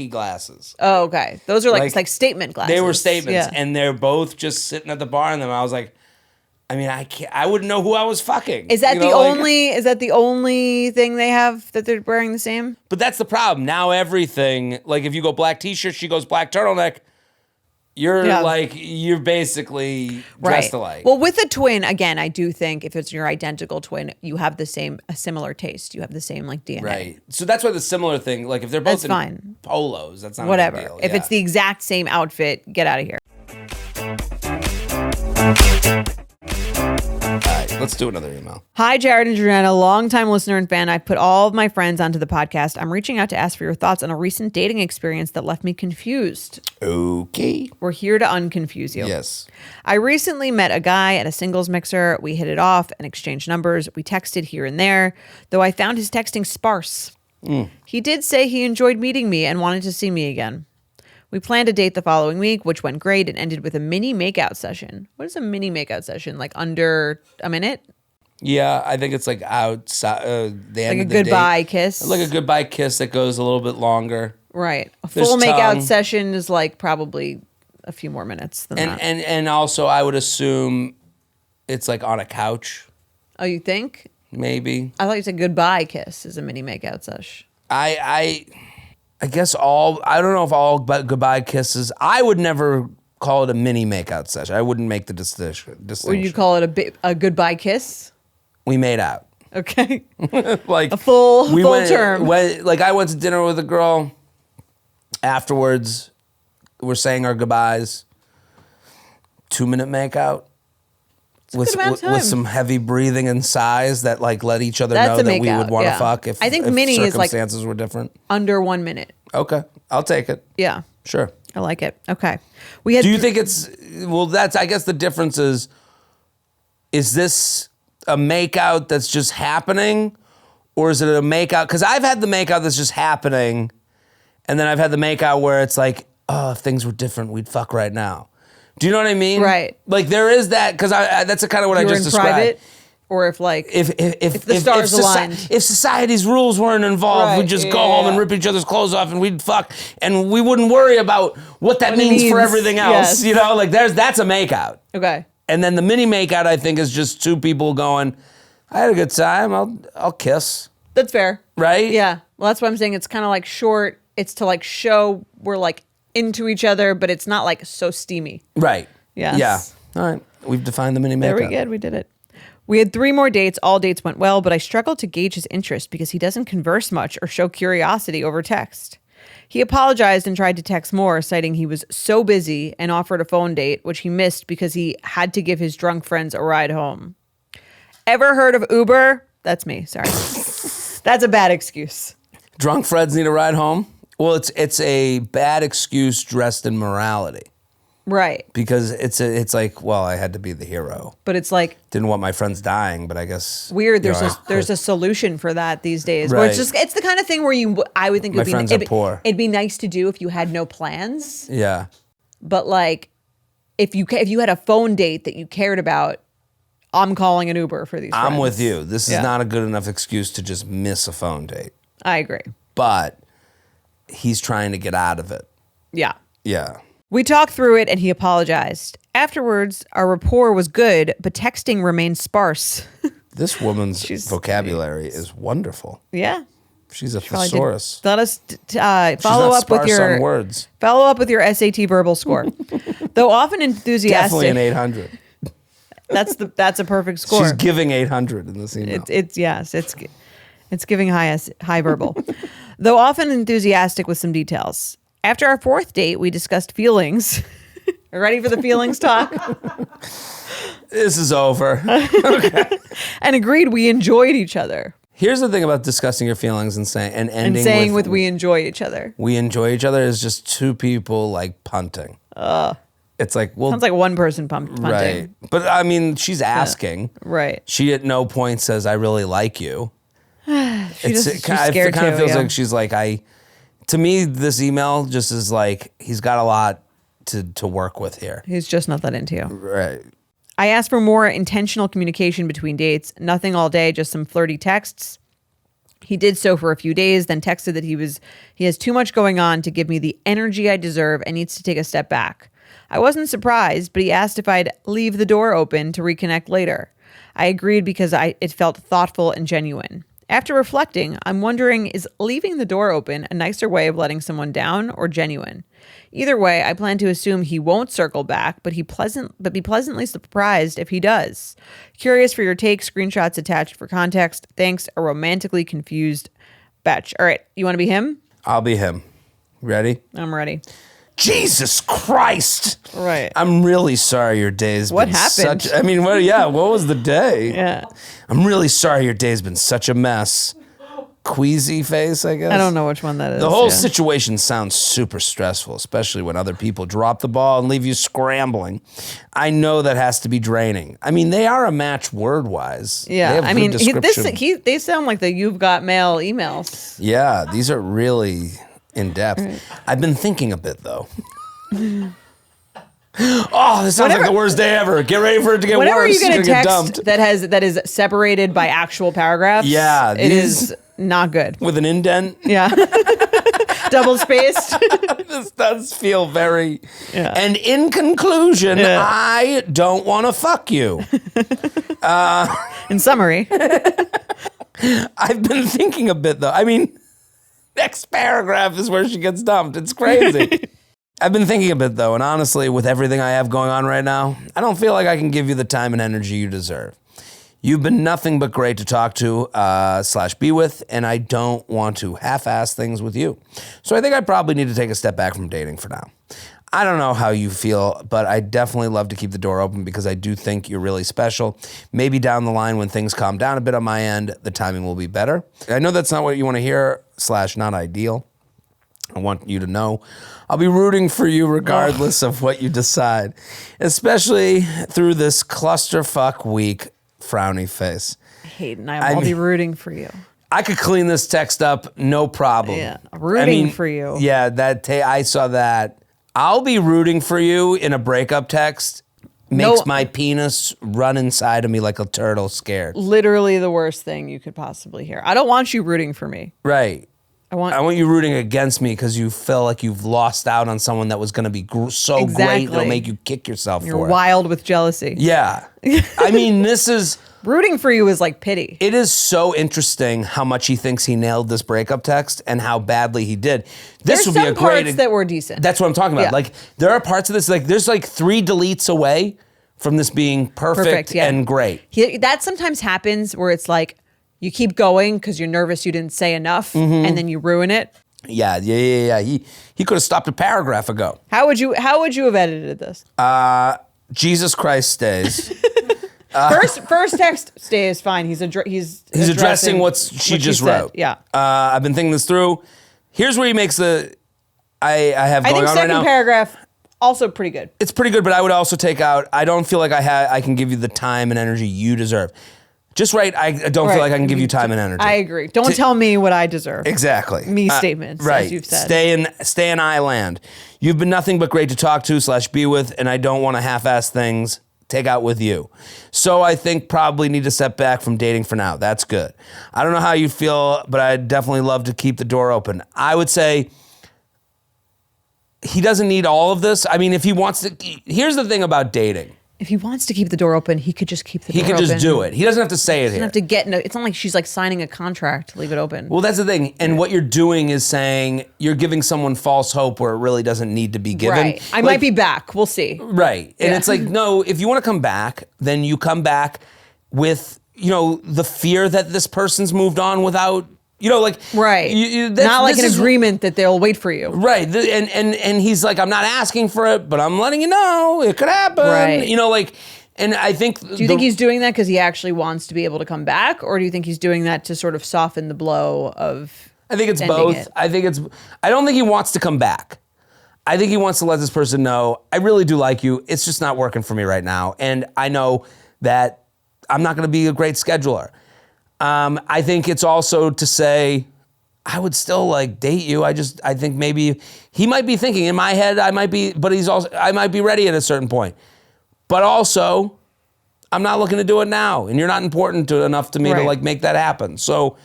glasses. Oh, okay. Those are like statement glasses. They were statements, Yeah. and they're both just sitting at the bar, and then I was like, I mean, I wouldn't know who I was fucking. Is that Is that the only thing they have that they're wearing the same? But that's the problem. Now everything, like if you go black t-shirt, she goes black turtleneck. You're Yeah. like, you're basically dressed alike. Well, with a twin, again, I do think if it's your identical twin, you have a similar taste. You have the same like DNA. Right. So that's why the similar thing, like if they're both That's in fine. polos, that's not Whatever. a big deal. If Yeah. it's the exact same outfit, get out of here. All right, let's do another email. Hi, Jared and Jordana, longtime listener and fan. I've put all of my friends onto the podcast. I'm reaching out to ask for your thoughts on a recent dating experience that left me confused. Okay. We're here to unconfuse you. Yes. I recently met a guy at a singles mixer. We hit it off and exchanged numbers. We texted here and there, though I found his texting sparse. He did say he enjoyed meeting me and wanted to see me again. We planned a date the following week, which went great and ended with a mini makeout session. What is a mini makeout session? Like under a minute? Yeah, I think it's like outside the end Like a of the goodbye date. kiss? Like a goodbye kiss that goes a little bit longer. Right. A There's full makeout tongue. session is like probably a few more minutes than that. And also I would assume it's like on a couch, Oh, you think? maybe. I thought you said goodbye kiss is a mini makeout sesh. I guess I don't know if all goodbye kisses. I would never call it a mini makeout session. I wouldn't make the distinction. Would you call it a goodbye kiss? We made out. Okay. Like A full term. Like I went to dinner with a girl. Afterwards, we're saying our goodbyes. 2-minute makeout. a good amount of time. With some heavy breathing and sighs that like let each other That's know a that we makeout, would want to yeah. fuck if I think if mini is, like, circumstances were different. Under 1 minute. Okay, I'll take it. Yeah. Sure. I like it. Okay. We had Do you think it's that's I guess the difference is this a makeout that's just happening, or is it a makeout? Because I've had the makeout that's just happening, and then I've had the makeout where it's like, oh, if things were different, we'd fuck right now. Do you know what I mean? Right. Like there is that because that's kind of what I you were just in described. private? Or if like If the stars aligned. If society's rules weren't involved, Right, we'd just go yeah. home and rip each other's clothes off and we'd fuck and we wouldn't worry about what that What it means for means, everything else. yes. You know, like that's a makeout. Okay. And then the mini makeout, I think, is just two people going, I had a good time, I'll kiss. That's fair. Right? Yeah. Well, that's what I'm saying. It's kind of like short. It's to like show we're like into each other, but it's not like so steamy. Right. Yes. Yeah. All right. We've defined the mini makeout. Very good. We did it. We had 3 more dates. All dates went well, but I struggled to gauge his interest because he doesn't converse much or show curiosity over text. He apologized and tried to text more, citing he was so busy, and offered a phone date, which he missed because he had to give his drunk friends a ride home. Ever heard of Uber? That's me. Sorry. That's a bad excuse. Drunk friends need a ride home? Well, it's a bad excuse dressed in morality. Right. Because it's like, well, I had to be the hero. But it's like Didn't want my friends dying, but I guess weird. you know, There's a solution for that these days. Where Right. it's the kind of thing where I would think My friends are poor. It'd be nice to do if you had no plans. Yeah. But like, if you had a phone date that you cared about, I'm calling an Uber for these. I'm friends. with you. This is Yeah. not a good enough excuse to just miss a phone date. I agree. But he's trying to get out of it. Yeah. Yeah. We talked through it and he apologized. Afterwards, our rapport was good, but texting remained sparse. This woman's vocabulary is wonderful. Yeah. She's a Probably did- thesaurus. Let us She's follow not up with sparse your on words. follow up with your SAT verbal score. Though often enthusiastic, Definitely an 800. that's a perfect score. She's giving 800 in this email. It's giving high verbal. Though often enthusiastic with some details. After our 4th date, we discussed feelings. Ready for the feelings talk? This is over. And agreed we enjoyed each other. Here's the thing about discussing your feelings and ending saying with we enjoy each other. we enjoy each other is just two people like punting. It's like, well, Sounds like one person punting. right. But I mean, she's asking. Right. She at no point says, I really like you. She's It scared kind of too, feels yeah. like she's like, to me, this email just is like, he's got a lot to work with here. He's just not that into you. Right. I asked for more intentional communication between dates. Nothing all day, just some flirty texts. He did so for a few days, then texted that he has too much going on to give me the energy I deserve and needs to take a step back. I wasn't surprised, but he asked if I'd leave the door open to reconnect later. I agreed because it felt thoughtful and genuine. After reflecting, I'm wondering, is leaving the door open a nicer way of letting someone down or genuine? Either way, I plan to assume he won't circle back, but be pleasantly surprised if he does. Curious for your take, screenshots attached for context. Thanks, a romantically confused batch. All right, you want to be him? I'll be him. Ready? I'm ready. Jesus Christ! Right. I'm really sorry your day's What been happened? what was the day? Yeah. I'm really sorry your day's been such a mess. Queasy face, I guess. I don't know which one that is. The whole yeah. situation sounds super stressful, especially when other people drop the ball and leave you scrambling. I know that has to be draining. I mean, they are a match word-wise. They Yeah, have I good mean, description. they sound like the "You've Got Mail" emails. Yeah, these are really in depth. Right. I've been thinking a bit though. Oh, this sounds like the worst day ever. Get ready for it to get whenever worse. Whenever you get a dumped. text that is separated by actual paragraphs, yeah, it is not good. With an indent. Yeah. Double spaced. This does feel very. Yeah. And in conclusion, I don't want to fuck you. In summary. I've been thinking a bit though. I mean, next paragraph is where she gets dumped. It's crazy. I've been thinking a bit though, and honestly, with everything I have going on right now, I don't feel like I can give you the time and energy you deserve. You've been nothing but great to talk to / be with, and I don't want to half-ass things with you. So I think I probably need to take a step back from dating for now. I don't know how you feel, but I definitely love to keep the door open because I do think you're really special. Maybe down the line when things calm down a bit on my end, the timing will be better. I know that's not what you want to hear / not ideal. I want you to know I'll be rooting for you regardless of what you decide, especially through this clusterfuck week, frowny face. Hayden, I'll be rooting for you. I could clean this text up, no problem. Yeah, rooting for you. Yeah, I saw that. I'll be rooting for you in a breakup text makes my penis run inside of me like a turtle scared. Literally the worst thing you could possibly hear. I don't want you rooting for me. Right. I want you rooting against me because you feel like you've lost out on someone that was going to be so great it'll make you kick yourself You're for it. You're wild with jealousy. Yeah. I mean, this is... Rooting for you is like pity. It is so interesting how much he thinks he nailed this breakup text and how badly he did. This would be a great... There's some parts that were decent. That's what I'm talking about. Yeah. Like, there are parts of this, like, there's like 3 deletes away from this being perfect and great. That sometimes happens where it's like, you keep going because you're nervous you didn't say enough, and then you ruin it. Yeah. He could have stopped a paragraph ago. How would you have edited this? Jesus Christ stays. First text stays fine. He's addressing what she just wrote. Yeah. I've been thinking this through. Here's where he makes the I have going on right now. I think second paragraph also pretty good. It's pretty good, but I would also take out. I don't feel like I can give you the time and energy you deserve. Just right. I don't feel like I can give you time and energy. I agree. Don't tell me what I deserve. Exactly. Me statements, right. as you've said. Stay in I land. You've been nothing but great to talk to / be with, and I don't want to half-ass things take out with you. So I think probably need to step back from dating for now. That's good. I don't know how you feel, but I'd definitely love to keep the door open. I would say he doesn't need all of this. I mean, if he wants to, here's the thing about dating. If he wants to keep the door open, he could just keep the door open. He could just do it. He doesn't have to say it here. He doesn't have to it's not like she's like signing a contract to leave it open. Well, that's the thing. And what you're doing is saying you're giving someone false hope where it really doesn't need to be given. Right. I might be back. We'll see. Right. And it's like, no, if you want to come back, then you come back with, the fear that this person's moved on without... right. Not like an agreement that they'll wait for you. Right. And he's like, I'm not asking for it, but I'm letting you know it could happen. Right. And I think... Do you think he's doing that because he actually wants to be able to come back? Or do you think he's doing that to sort of soften the blow of I think it's both. I don't think he wants to come back. I think he wants to let this person know, I really do like you. It's just not working for me right now. And I know that I'm not going to be a great scheduler. I think it's also to say, I would still date you. I think maybe he might be thinking in my head, I might be ready at a certain point. But also, I'm not looking to do it now. And you're not important enough to me to make that happen. So,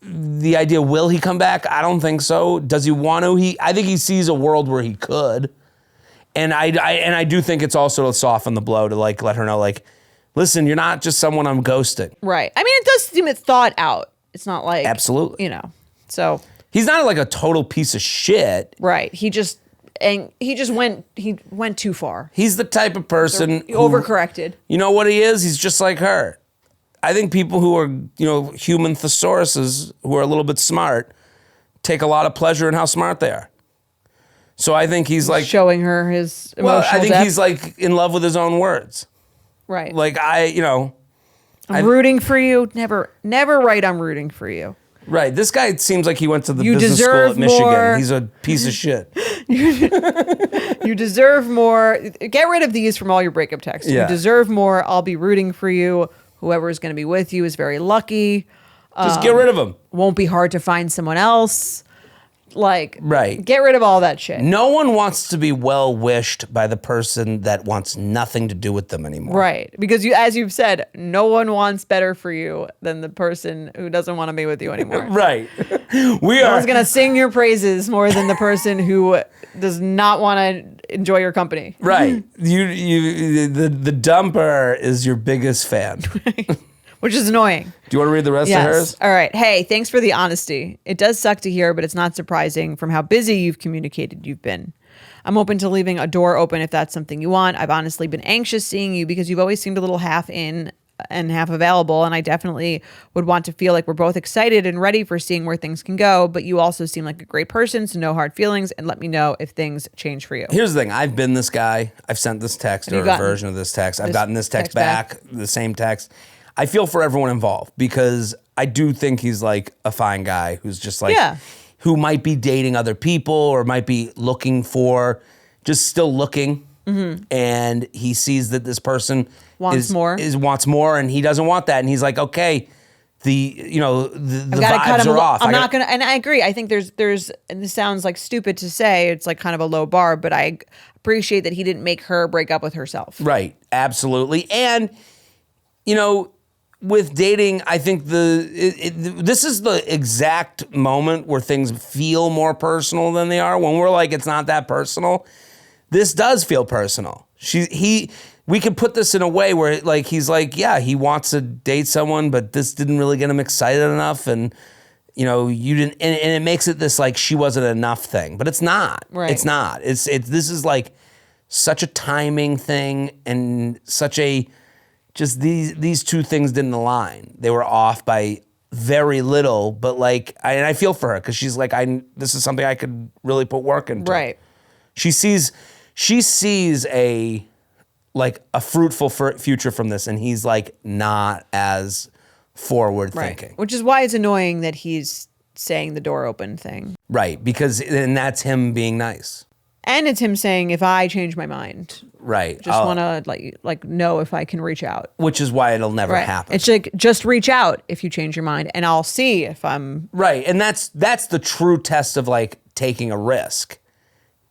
the idea, will he come back? I don't think so. Does he want to? I think he sees a world where he could. And I do think it's also to soften the blow to let her know, listen, you're not just someone I'm ghosting. Right. I mean, it does seem it's thought out. It's not like Absolutely. So He's not like a total piece of shit. right. He went too far. He's the type of person He overcorrected. You know what he is? He's just like her. I think people who are, human thesauruses who are a little bit smart take a lot of pleasure in how smart they are. So I think he's like showing her his emotional I think depth. he's like in love with his own words. Right. Like I'm rooting for you. Never write I'm rooting for you. Right. This guy seems like he went to the You business school deserve at Michigan. more. He's a piece of shit. You deserve more. Get rid of these from all your breakup texts. Yeah. You deserve more. I'll be rooting for you. Whoever is going to be with you is very lucky. Just get rid of him. Won't be hard to find someone else. Like, Right. get rid of all that shit. No one wants to be well-wished by the person that wants nothing to do with them anymore. Right. Because as you've said, no one wants better for you than the person who doesn't want to be with you anymore. Right. No one's going to sing your praises more than the person who does not want to enjoy your company. Right. The dumper is your biggest fan. Which is annoying. Do you want to read the rest of hers? All right. Hey, thanks for the honesty. It does suck to hear, but it's not surprising from how busy you've communicated you've been. I'm open to leaving a door open if that's something you want. I've honestly been anxious seeing you because you've always seemed a little half in and half available, and I definitely would want to feel like we're both excited and ready for seeing where things can go, but you also seem like a great person, so no hard feelings, and let me know if things change for you. Here's the thing. I've been this guy. I've sent this text or a version of this text. I've gotten this text back, the same text. I feel for everyone involved because I do think he's like a fine guy who's just like, who might be dating other people or might be looking for, just still looking. Mm-hmm. And he sees that this person wants more and he doesn't want that. And he's like, okay, the vibes are off. I'm not going to, and I agree. I think there's, and this sounds like stupid to say, it's like kind of a low bar, but I appreciate that he didn't make her break up with herself. Right. Absolutely. And, with dating, I think this is the exact moment where things feel more personal than they are. When we're like, it's not that personal. This does feel personal. We could put this in a way where like he's like, yeah, he wants to date someone, but this didn't really get him excited enough, and you didn't, and it makes it this like she wasn't enough thing, but it's not. Right. It's not. This is like such a timing thing and such a. Just these two things didn't align. They were off by very little, but like, I feel for her because she's like, this is something I could really put work into. Right. She sees a fruitful future from this, and he's like not as forward thinking. Which is why it's annoying that he's saying the door open thing. Right, and that's him being nice. And it's him saying, if I change my mind, right, just want to like know if I can reach out. Which is why it'll never happen. It's like, just reach out if you change your mind, and I'll see if I'm right. And that's the true test of like taking a risk.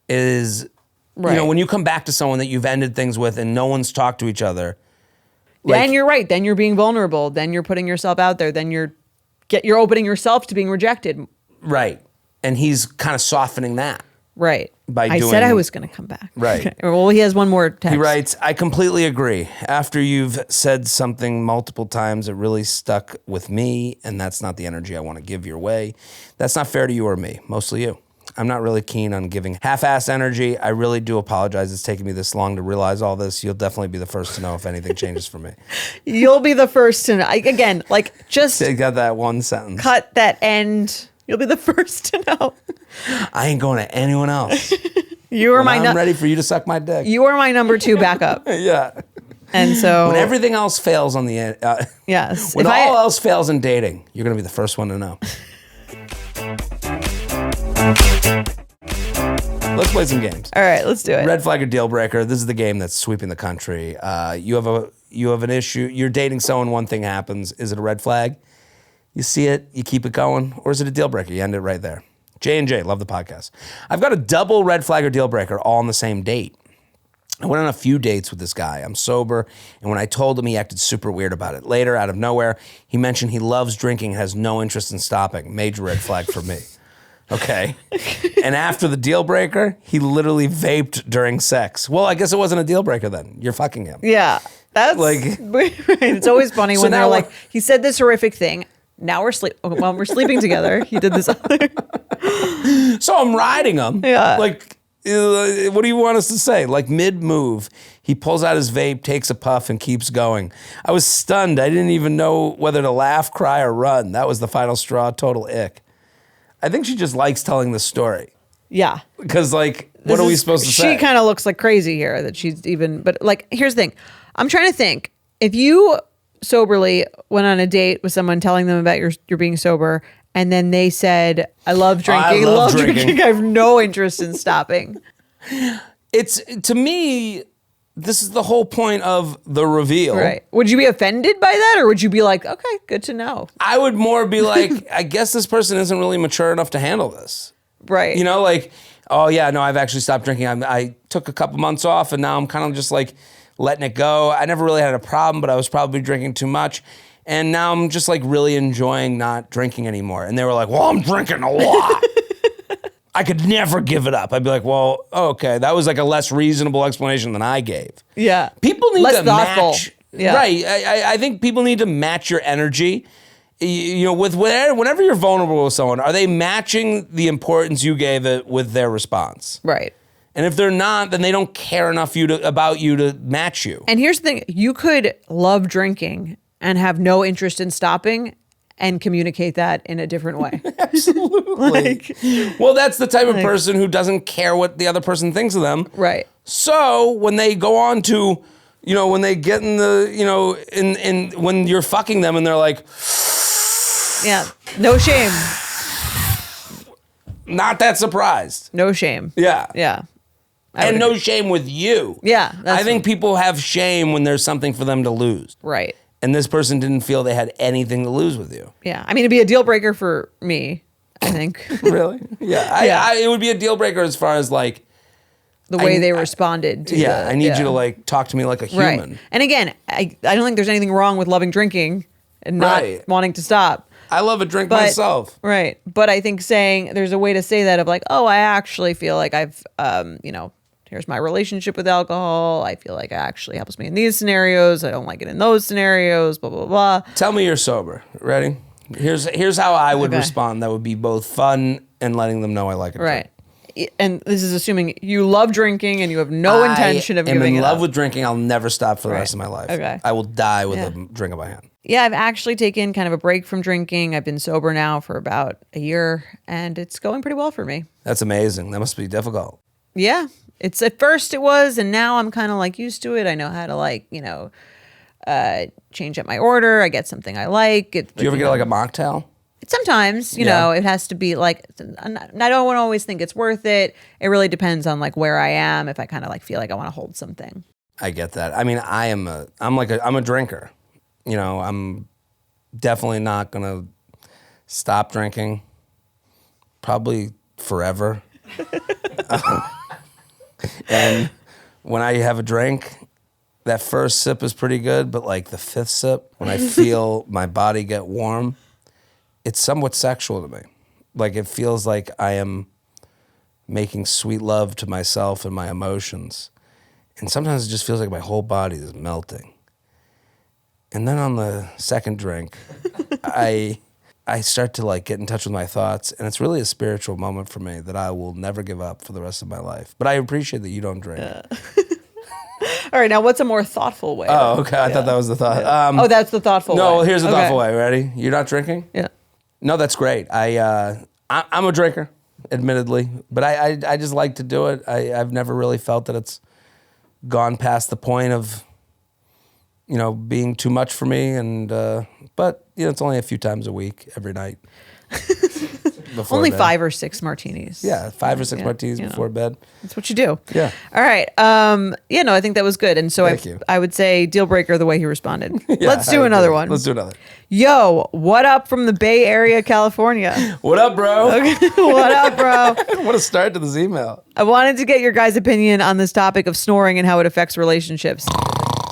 Is when you come back to someone that you've ended things with and no one's talked to each other. Then you're right. Then you're being vulnerable. Then you're putting yourself out there. Then you're opening yourself to being rejected. Right, and he's kind of softening that. Right. I said I was going to come back. Right. Well, he has one more text. He writes, I completely agree. After you've said something multiple times, it really stuck with me, and that's not the energy I want to give your way. That's not fair to you or me, mostly you. I'm not really keen on giving half-assed energy. I really do apologize. It's taken me this long to realize all this. You'll definitely be the first to know if anything changes for me. You'll be the first to know. Again, like just take out that one sentence. Cut that end. You'll be the first to know. I ain't going to anyone else. I'm ready for you to suck my dick. You are my number 2 backup. Yeah. And so when everything else fails on the end, yes. When all else fails in dating, you're going to be the first one to know. Let's play some games. All right, let's do it. Red flag or deal breaker. This is the game that's sweeping the country. You have an issue. You're dating someone. One thing happens. Is it a red flag? You see it, you keep it going, or is it a deal breaker? You end it right there. J&J, love the podcast. I've got a double red flag or deal breaker all on the same date. I went on a few dates with this guy. I'm sober, and when I told him, he acted super weird about it. Later, out of nowhere, he mentioned he loves drinking and has no interest in stopping. Major red flag for me. Okay. And after the deal breaker, he literally vaped during sex. Well, I guess it wasn't a deal breaker then. You're fucking him. Yeah. That's like, it's always funny So when they're now like, we're- he said this horrific thing. Now we're sleeping together. He did this other. so I'm riding him. Yeah. Like, what do you want us to say? Like mid-move, he pulls out his vape, takes a puff, and keeps going. I was stunned. I didn't even know whether to laugh, cry, or run. That was the final straw. Total ick. I think she just likes telling the story. Yeah. Because, like, what are we supposed to say? She kind of looks like crazy here that she's even, but like, here's the thing. I'm trying to think. If you soberly went on a date with someone telling them about your being sober, and then they said, I love drinking, love drinking. I have no interest in stopping. It's, to me, this is the whole point of the reveal. Right. Would you be offended by that? Or would you be like, okay, good to know? I would more be like, I guess this person isn't really mature enough to handle this. Right. You know, like, oh yeah, no, I've actually stopped drinking. I took a couple months off and now I'm kind of just like letting it go. I never really had a problem, but I was probably drinking too much. And now I'm just like really enjoying not drinking anymore. And they were like, well, I'm drinking a lot. I could never give it up. I'd be like, well, okay, that was like a less reasonable explanation than I gave. Yeah. People need Less to thoughtful. match. Yeah. Right. I think people need to match your energy. You know, with whenever you're vulnerable with someone, are they matching the importance you gave it with their response? Right. And if they're not, then they don't care enough about you to match you. And here's the thing. You could love drinking and have no interest in stopping and communicate that in a different way. Absolutely. Well, that's the type of person who doesn't care what the other person thinks of them. Right. So when they go on to, you know, when they get in the, you know, in when you're fucking them and they're like, yeah. No shame. not that surprised. No shame. Yeah. Yeah. And no shame with you. Yeah. I think people have shame when there's something for them to lose. Right. And this person didn't feel they had anything to lose with you. Yeah. I mean, it'd be a deal breaker for me, I think. Really? Yeah. It would be a deal breaker as far as like, The way they responded to I need you to like talk to me like a human. Right. And again, I don't think there's anything wrong with loving drinking and not wanting to stop. I love a drink myself. Right. But I think saying there's a way to say that of like, oh, I actually feel like I've, you know, here's my relationship with alcohol. I feel like it actually helps me in these scenarios. I don't like it in those scenarios, blah, blah, blah. Tell me you're sober. Ready? Here's how I would respond. That would be both fun and letting them know I like it. Right. And this is assuming you love drinking and you have no intention of giving it up. I'm in love with drinking. I'll never stop for the rest of my life. Okay. I will die with a drink in my hand. Yeah, I've actually taken kind of a break from drinking. I've been sober now for about a year, and it's going pretty well for me. That's amazing. That must be difficult. Yeah. It's at first it was, and now I'm kind of like used to it. I know how to like, you know, change up my order. I get something I like. Do you ever get like a mocktail? Sometimes, you know, it has to be like, I don't always think it's worth it. It really depends on like where I am. If I kind of like feel like I want to hold something. I get that. I mean, I'm a drinker. You know, I'm definitely not going to stop drinking. Probably forever. And when I have a drink, that first sip is pretty good, but like the fifth sip, when I feel my body get warm, it's somewhat sexual to me. Like it feels like I am making sweet love to myself and my emotions. And sometimes it just feels like my whole body is melting. And then on the second drink, I start to like get in touch with my thoughts, and it's really a spiritual moment for me that I will never give up for the rest of my life. But I appreciate that you don't drink. All right, now what's a more thoughtful way? Oh, okay. I thought that was the thought. Oh, that's the thoughtful way. No, here's the thoughtful way. Ready? You're not drinking? Yeah. No, that's great. I'm a drinker, admittedly, but I just like to do it. I've never really felt that it's gone past the point of, you know, being too much for me. And but you know, it's only a few times a week, every night. Only bed. 5 or 6 martinis. Yeah, 5 or 6 martinis before bed. That's what you do. Yeah. All right. Yeah, no, I think that was good. And so Thank you. I would say deal breaker the way he responded. Yeah, Let's do another one. Let's do another. Yo, what up from the Bay Area, California? What up, bro? What up, bro? What a start to this email. I wanted to get your guys' opinion on this topic of snoring and how it affects relationships.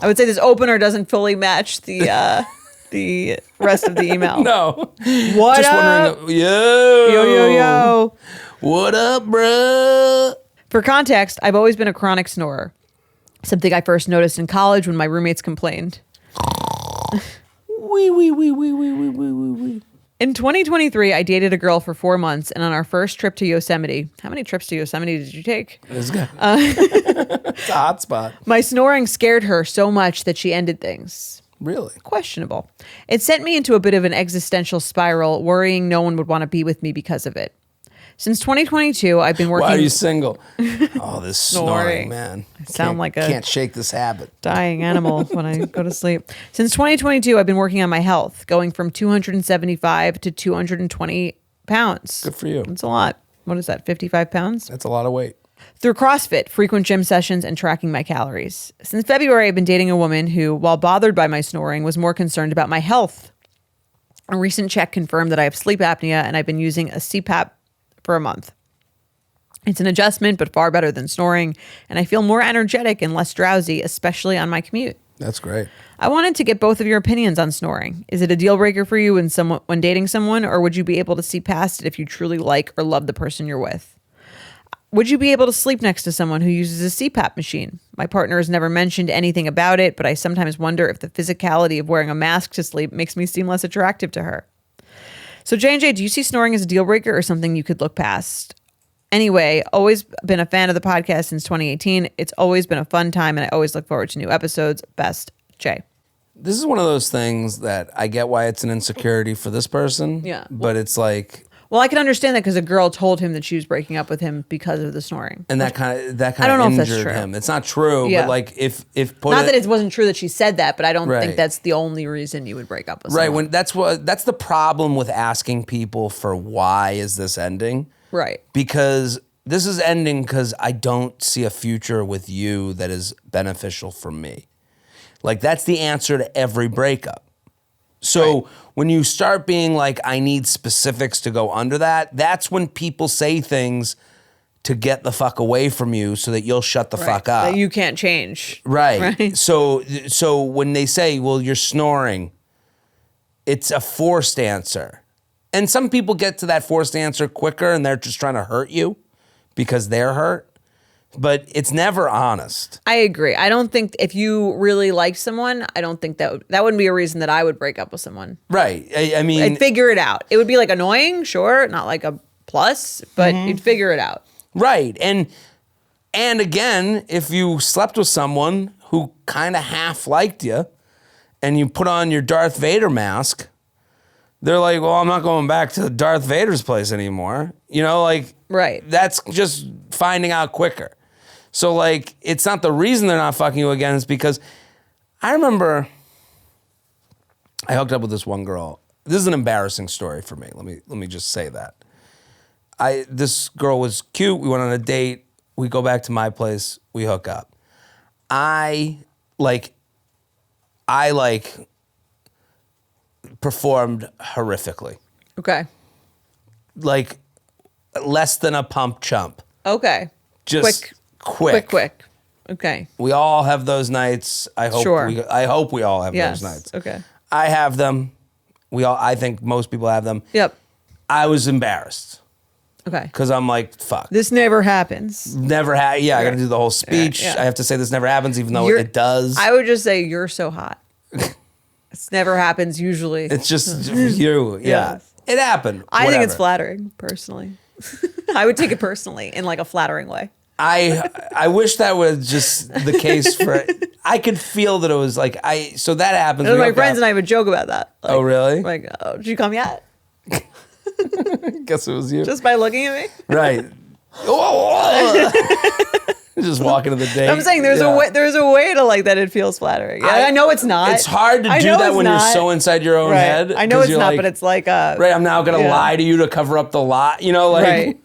I would say this opener doesn't fully match the rest of the email. No. What Just up? wondering. Yo. What up, bro? For context, I've always been a chronic snorer. Something I first noticed in college when my roommates complained. Wee. In 2023, I dated a girl for 4 months, and on our first trip to Yosemite, how many trips to Yosemite did you take? It's a hot spot. My snoring scared her so much that she ended things. Really? Questionable. It sent me into a bit of an existential spiral, worrying no one would want to be with me because of it. Since 2022, I've been working... Why are you single? Oh, this snoring, man. I sound like a... Can't shake this habit. Dying animal when I go to sleep. Since 2022, I've been working on my health, going from 275 to 220 pounds. Good for you. That's a lot. What is that, 55 pounds? That's a lot of weight. Through CrossFit, frequent gym sessions, and tracking my calories. Since February, I've been dating a woman who, while bothered by my snoring, was more concerned about my health. A recent check confirmed that I have sleep apnea, and I've been using a CPAP for a month. It's an adjustment, but far better than snoring, and I feel more energetic and less drowsy, especially on my commute. That's great. I wanted to get both of your opinions on snoring. Is it a deal breaker for you when dating someone, or would you be able to see past it if you truly like or love the person you're with? Would you be able to sleep next to someone who uses a CPAP machine? My partner has never mentioned anything about it, but I sometimes wonder if the physicality of wearing a mask to sleep makes me seem less attractive to her. So J&J, do you see snoring as a deal breaker or something you could look past? Anyway, always been a fan of the podcast since 2018. It's always been a fun time, and I always look forward to new episodes. Best, Jay. This is one of those things that I get why it's an insecurity for this person. Yeah. But it's like... Well, I can understand that because a girl told him that she was breaking up with him because of the snoring. And that kind of I don't know if that's injured true. him. It's not true, Yeah. but like if Not that it wasn't true that she said that, but I don't Right. think that's the only reason you would break up with right, someone. when that's the problem with asking people for why is this ending? Right. Because this is ending because I don't see a future with you that is beneficial for me. Like that's the answer to every breakup. So when you start being like, I need specifics to go under that, that's when people say things to get the fuck away from you so that you'll shut the fuck up. That you can't change. Right. So when they say, well, you're snoring, it's a forced answer. And some people get to that forced answer quicker and they're just trying to hurt you because they're hurt. But it's never honest. I agree. I don't think if you really like someone, I don't think that wouldn't be a reason that I would break up with someone. Right. I mean, I'd figure it out. It would be like annoying, sure, not like a plus, but you'd figure it out. right. And again, if you slept with someone who kind of half liked you and you put on your Darth Vader mask, they're like, well, I'm not going back to Darth Vader's place anymore. You know, like, Right. That's just finding out quicker. So, like, it's not the reason they're not fucking you again. It's because I remember I hooked up with this one girl. This is an embarrassing story for me. Let me just say that. This girl was cute. We went on a date. We go back to my place. We hook up. I performed horrifically. Okay. Like less than a pump chump. Okay. Just quick. Okay. We all have those nights. I hope Sure. I hope we all have Yes. those nights. Okay. I have them. I think most people have them. Yep. I was embarrassed Okay. because I'm like, fuck. This never happens. Never I got to do the whole speech. Yeah. I have to say this never happens, even though it does. I would just say you're so hot. This never happens usually. It's just you. Yeah. Yes. It happened. I think it's Whatever. flattering, personally. I would take it personally in like a flattering way. I wish that was just the case for. I could feel that it was like so that happens. And my friends and I would joke about that. Like, Oh, really? Like, oh, did you come yet? Guess it was you. Just by looking at me. Right. Just walking to the date. I'm saying there's a way to like that. It feels flattering. I know it's not. It's hard to I do know that it's when not. you're so inside your own Right. head. I know 'cause it's you're not, like, but it's like right. I'm now gonna yeah. lie to you to cover up the lie. You know, like. Right.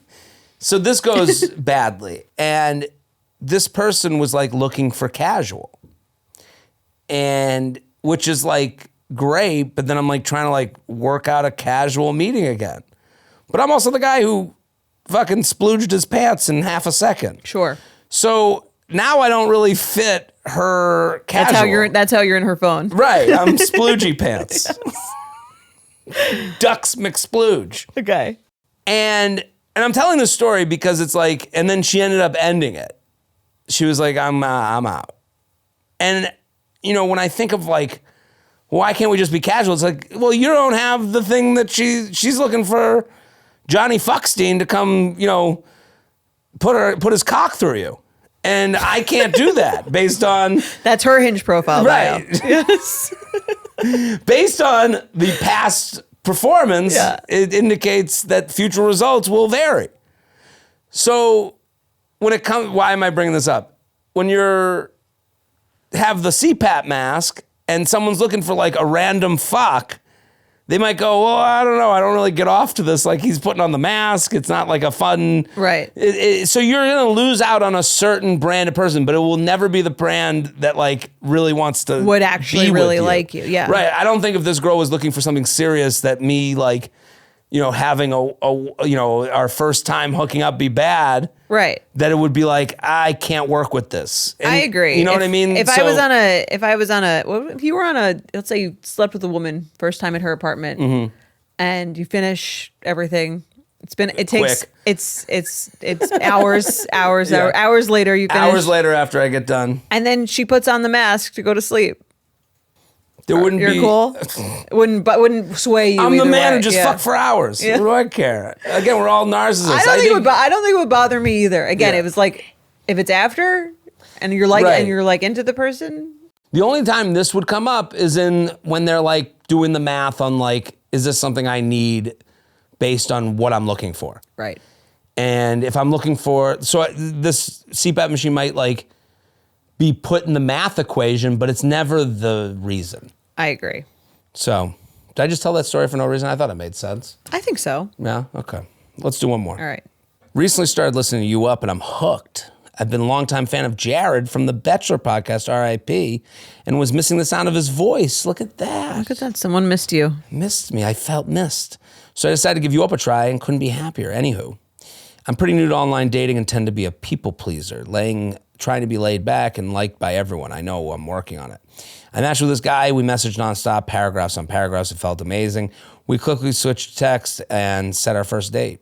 So this goes badly, and this person was like looking for casual, and which is like great, but then I'm like trying to like work out a casual meeting again. But I'm also the guy who fucking splooged his pants in half a second. Sure. So now I don't really fit her casual. That's how you're in her phone. Right, I'm sploogey pants. Ducks McSplooge. Okay. And I'm telling this story because it's like, and then she ended up ending it. She was like, I'm out. And, when I think of like, why can't we just be casual? It's like, well, you don't have the thing that she's looking for Johnny Fuckstein to come, put his cock through you. And I can't do that based on... That's her Hinge profile right. bio. Yes. Based on the past performance, it indicates that future results will vary. So when it comes... Why am I bringing this up? When have the CPAP mask and someone's looking for like a random fuck, they might go, well, I don't know. I don't really get off to this. Like he's putting on the mask. It's not like a fun... Right. So you're going to lose out on a certain brand of person, but it will never be the brand that like really wants to would actually be really with you. like you. Yeah. Right. I don't think if this girl was looking for something serious that me like, having our first time hooking up be bad. Right. That it would be like, I can't work with this. And I agree. You know what I mean? If I was if you were on a, let's say you slept with a woman first time at her apartment and you finish everything, it takes, quick. it's hours later you finish. Hours later after I get done. And then she puts on the mask to go to sleep. There wouldn't You're be... cool? Wouldn't sway you. I'm the man way. who just fucked for hours. Yeah. What do I care? Again, we're all narcissists. I don't think it would bother me either. Again, it was like if it's after and you're like into the person. The only time this would come up is when they're like doing the math on like, is this something I need based on what I'm looking for? Right. And if I'm looking for, so this CPAP machine might like be put in the math equation, but it's never the reason. I agree. So, did I just tell that story for no reason? I thought it made sense. I think so. Yeah? Okay. Let's do one more. All right. Recently started listening to You Up and I'm hooked. I've been a longtime fan of Jared from the Bachelor podcast, RIP, and was missing the sound of his voice. Look at that. Look at that. Someone missed you. Missed me. I felt missed. So I decided to give You Up a try and couldn't be happier. Anywho, I'm pretty new to online dating and tend to be a people pleaser, trying to be laid back and liked by everyone. I know I'm working on it. I matched with this guy. We messaged nonstop, paragraphs on paragraphs. It felt amazing. We quickly switched to text and set our first date.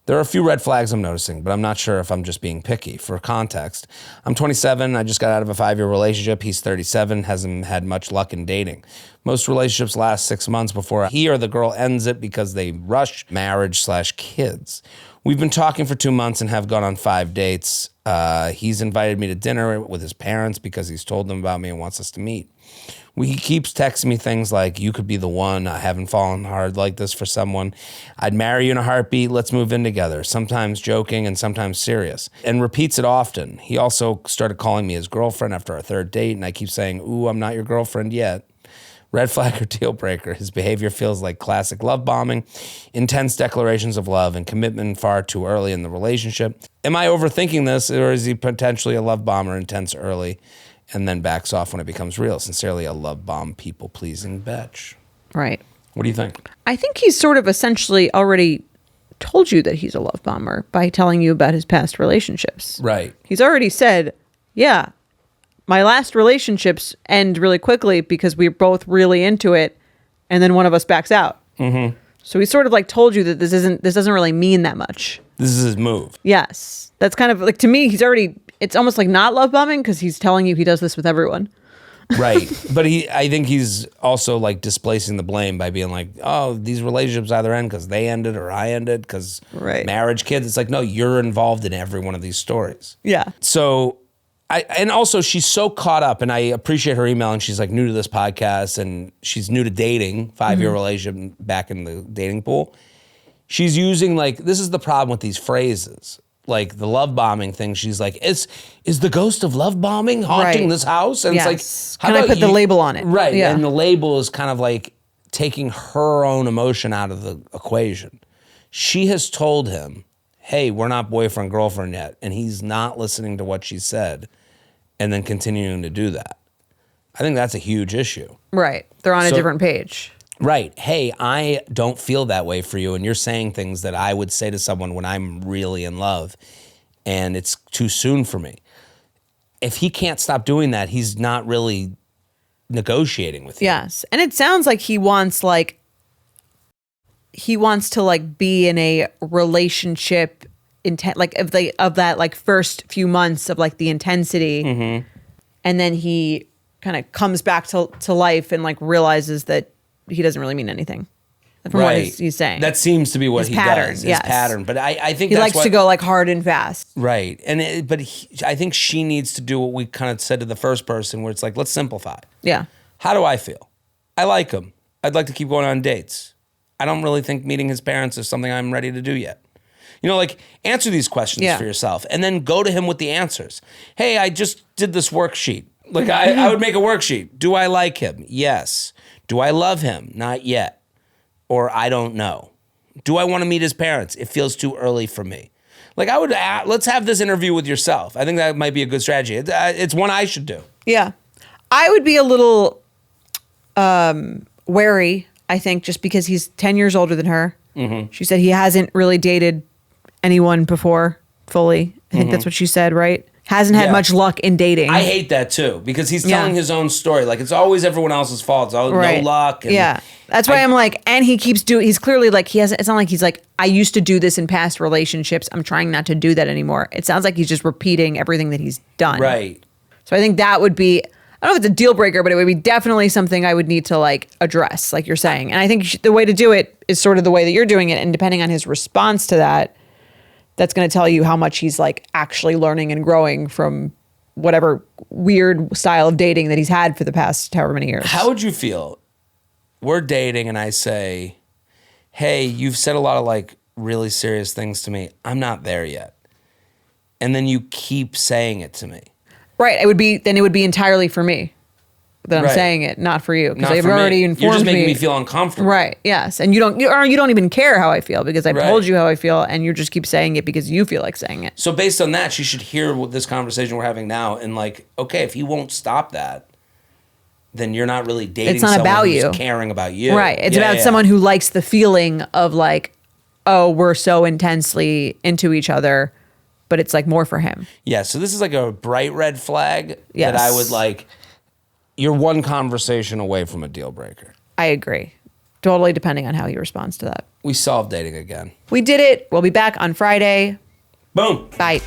There are a few red flags I'm noticing, but I'm not sure if I'm just being picky. For context, I'm 27. I just got out of a 5-year relationship. He's 37, hasn't had much luck in dating. Most relationships last 6 months before he or the girl ends it because they rush marriage/kids. We've been talking for 2 months and have gone on 5 dates. He's invited me to dinner with his parents because he's told them about me and wants us to meet. He keeps texting me things like, you could be the one. I haven't fallen hard like this for someone. I'd marry you in a heartbeat. Let's move in together. Sometimes joking and sometimes serious. And repeats it often. He also started calling me his girlfriend after our 3rd date. And I keep saying, ooh, I'm not your girlfriend yet. Red flag or deal breaker. His behavior feels like classic love bombing, intense declarations of love and commitment far too early in the relationship. Am I overthinking this, or is he potentially a love bomber, intense early, and then backs off when it becomes real? Sincerely, a love bomb, people-pleasing bitch. Right. What do you think? I think he's sort of essentially already told you that he's a love bomber by telling you about his past relationships. Right. He's already said, yeah, my last relationships end really quickly because we're both really into it, and then one of us backs out. Mm-hmm. So he sort of like told you that this doesn't really mean that much. This is his move. Yes. That's kind of like, to me, it's almost like not love bombing because he's telling you he does this with everyone. Right. But I think he's also like displacing the blame by being like, oh, these relationships either end because they ended or I ended because marriage, kids. It's like, no, you're involved in every one of these stories. Yeah. So and also she's so caught up, and I appreciate her email, and she's like new to this podcast and she's new to dating, 5-year relationship back in the dating pool. She's using like, this is the problem with these phrases. Like the love bombing thing, she's like, is the ghost of love bombing haunting this house? And it's like, how can I put the label on it? Right. Yeah. And the label is kind of like taking her own emotion out of the equation. She has told him, hey, we're not boyfriend, girlfriend yet. And he's not listening to what she said and then continuing to do that. I think that's a huge issue. Right. They're on a different page. Right. Hey, I don't feel that way for you, and you're saying things that I would say to someone when I'm really in love, and it's too soon for me. If he can't stop doing that, he's not really negotiating with you. Yes. And it sounds like he wants to like be in a relationship intent, like of that like first few months of like the intensity. Mm-hmm. And then he kind of comes back to life and like realizes that he doesn't really mean anything from what he's saying. That seems to be what his he pattern, does. yes. His pattern. But I think he that's likes what, to go like hard and fast. Right. I think she needs to do what we kind of said to the first person, where it's like, let's simplify. Yeah. How do I feel? I like him. I'd like to keep going on dates. I don't really think meeting his parents is something I'm ready to do yet. You know, like, answer these questions for yourself and then go to him with the answers. Hey, I just did this worksheet. Like, I would make a worksheet. Do I like him? Yes. Do I love him? Not yet. Or I don't know. Do I want to meet his parents? It feels too early for me. Like, let's have this interview with yourself. I think that might be a good strategy. It's one I should do. Yeah. I would be a little wary, I think, just because he's 10 years older than her. Mm-hmm. She said he hasn't really dated anyone before fully. I think that's what she said, right? Hasn't had much luck in dating. I hate that too, because he's telling his own story. Like, it's always everyone else's fault. It's always no luck. And that's why I'm like, and he keeps doing, he's clearly like, it's not like he's like, I used to do this in past relationships. I'm trying not to do that anymore. It sounds like he's just repeating everything that he's done. Right. So I think that would be, I don't know if it's a deal breaker, but it would be definitely something I would need to like address, like you're saying. And I think the way to do it is sort of the way that you're doing it. And depending on his response to that, that's going to tell you how much he's like actually learning and growing from whatever weird style of dating that he's had for the past however many years. How would you feel? We're dating and I say, hey, you've said a lot of like really serious things to me. I'm not there yet. And then you keep saying it to me. Right. It would be entirely for me that I'm saying it, not for you. Because they've already informed me. You're just making me feel uncomfortable. Right. Yes. And you don't even care how I feel because I've told you how I feel and you just keep saying it because you feel like saying it. So based on that, she should hear what this conversation we're having now and like, okay, if he won't stop that, then you're not really dating someone who's caring about you. Right. It's about someone who likes the feeling of like, oh, we're so intensely into each other, but it's like more for him. Yeah. So this is like a bright red flag that I would like. You're one conversation away from a deal breaker. I agree. Totally depending on how he responds to that. We solved dating again. We did it. We'll be back on Friday. Boom. Bye.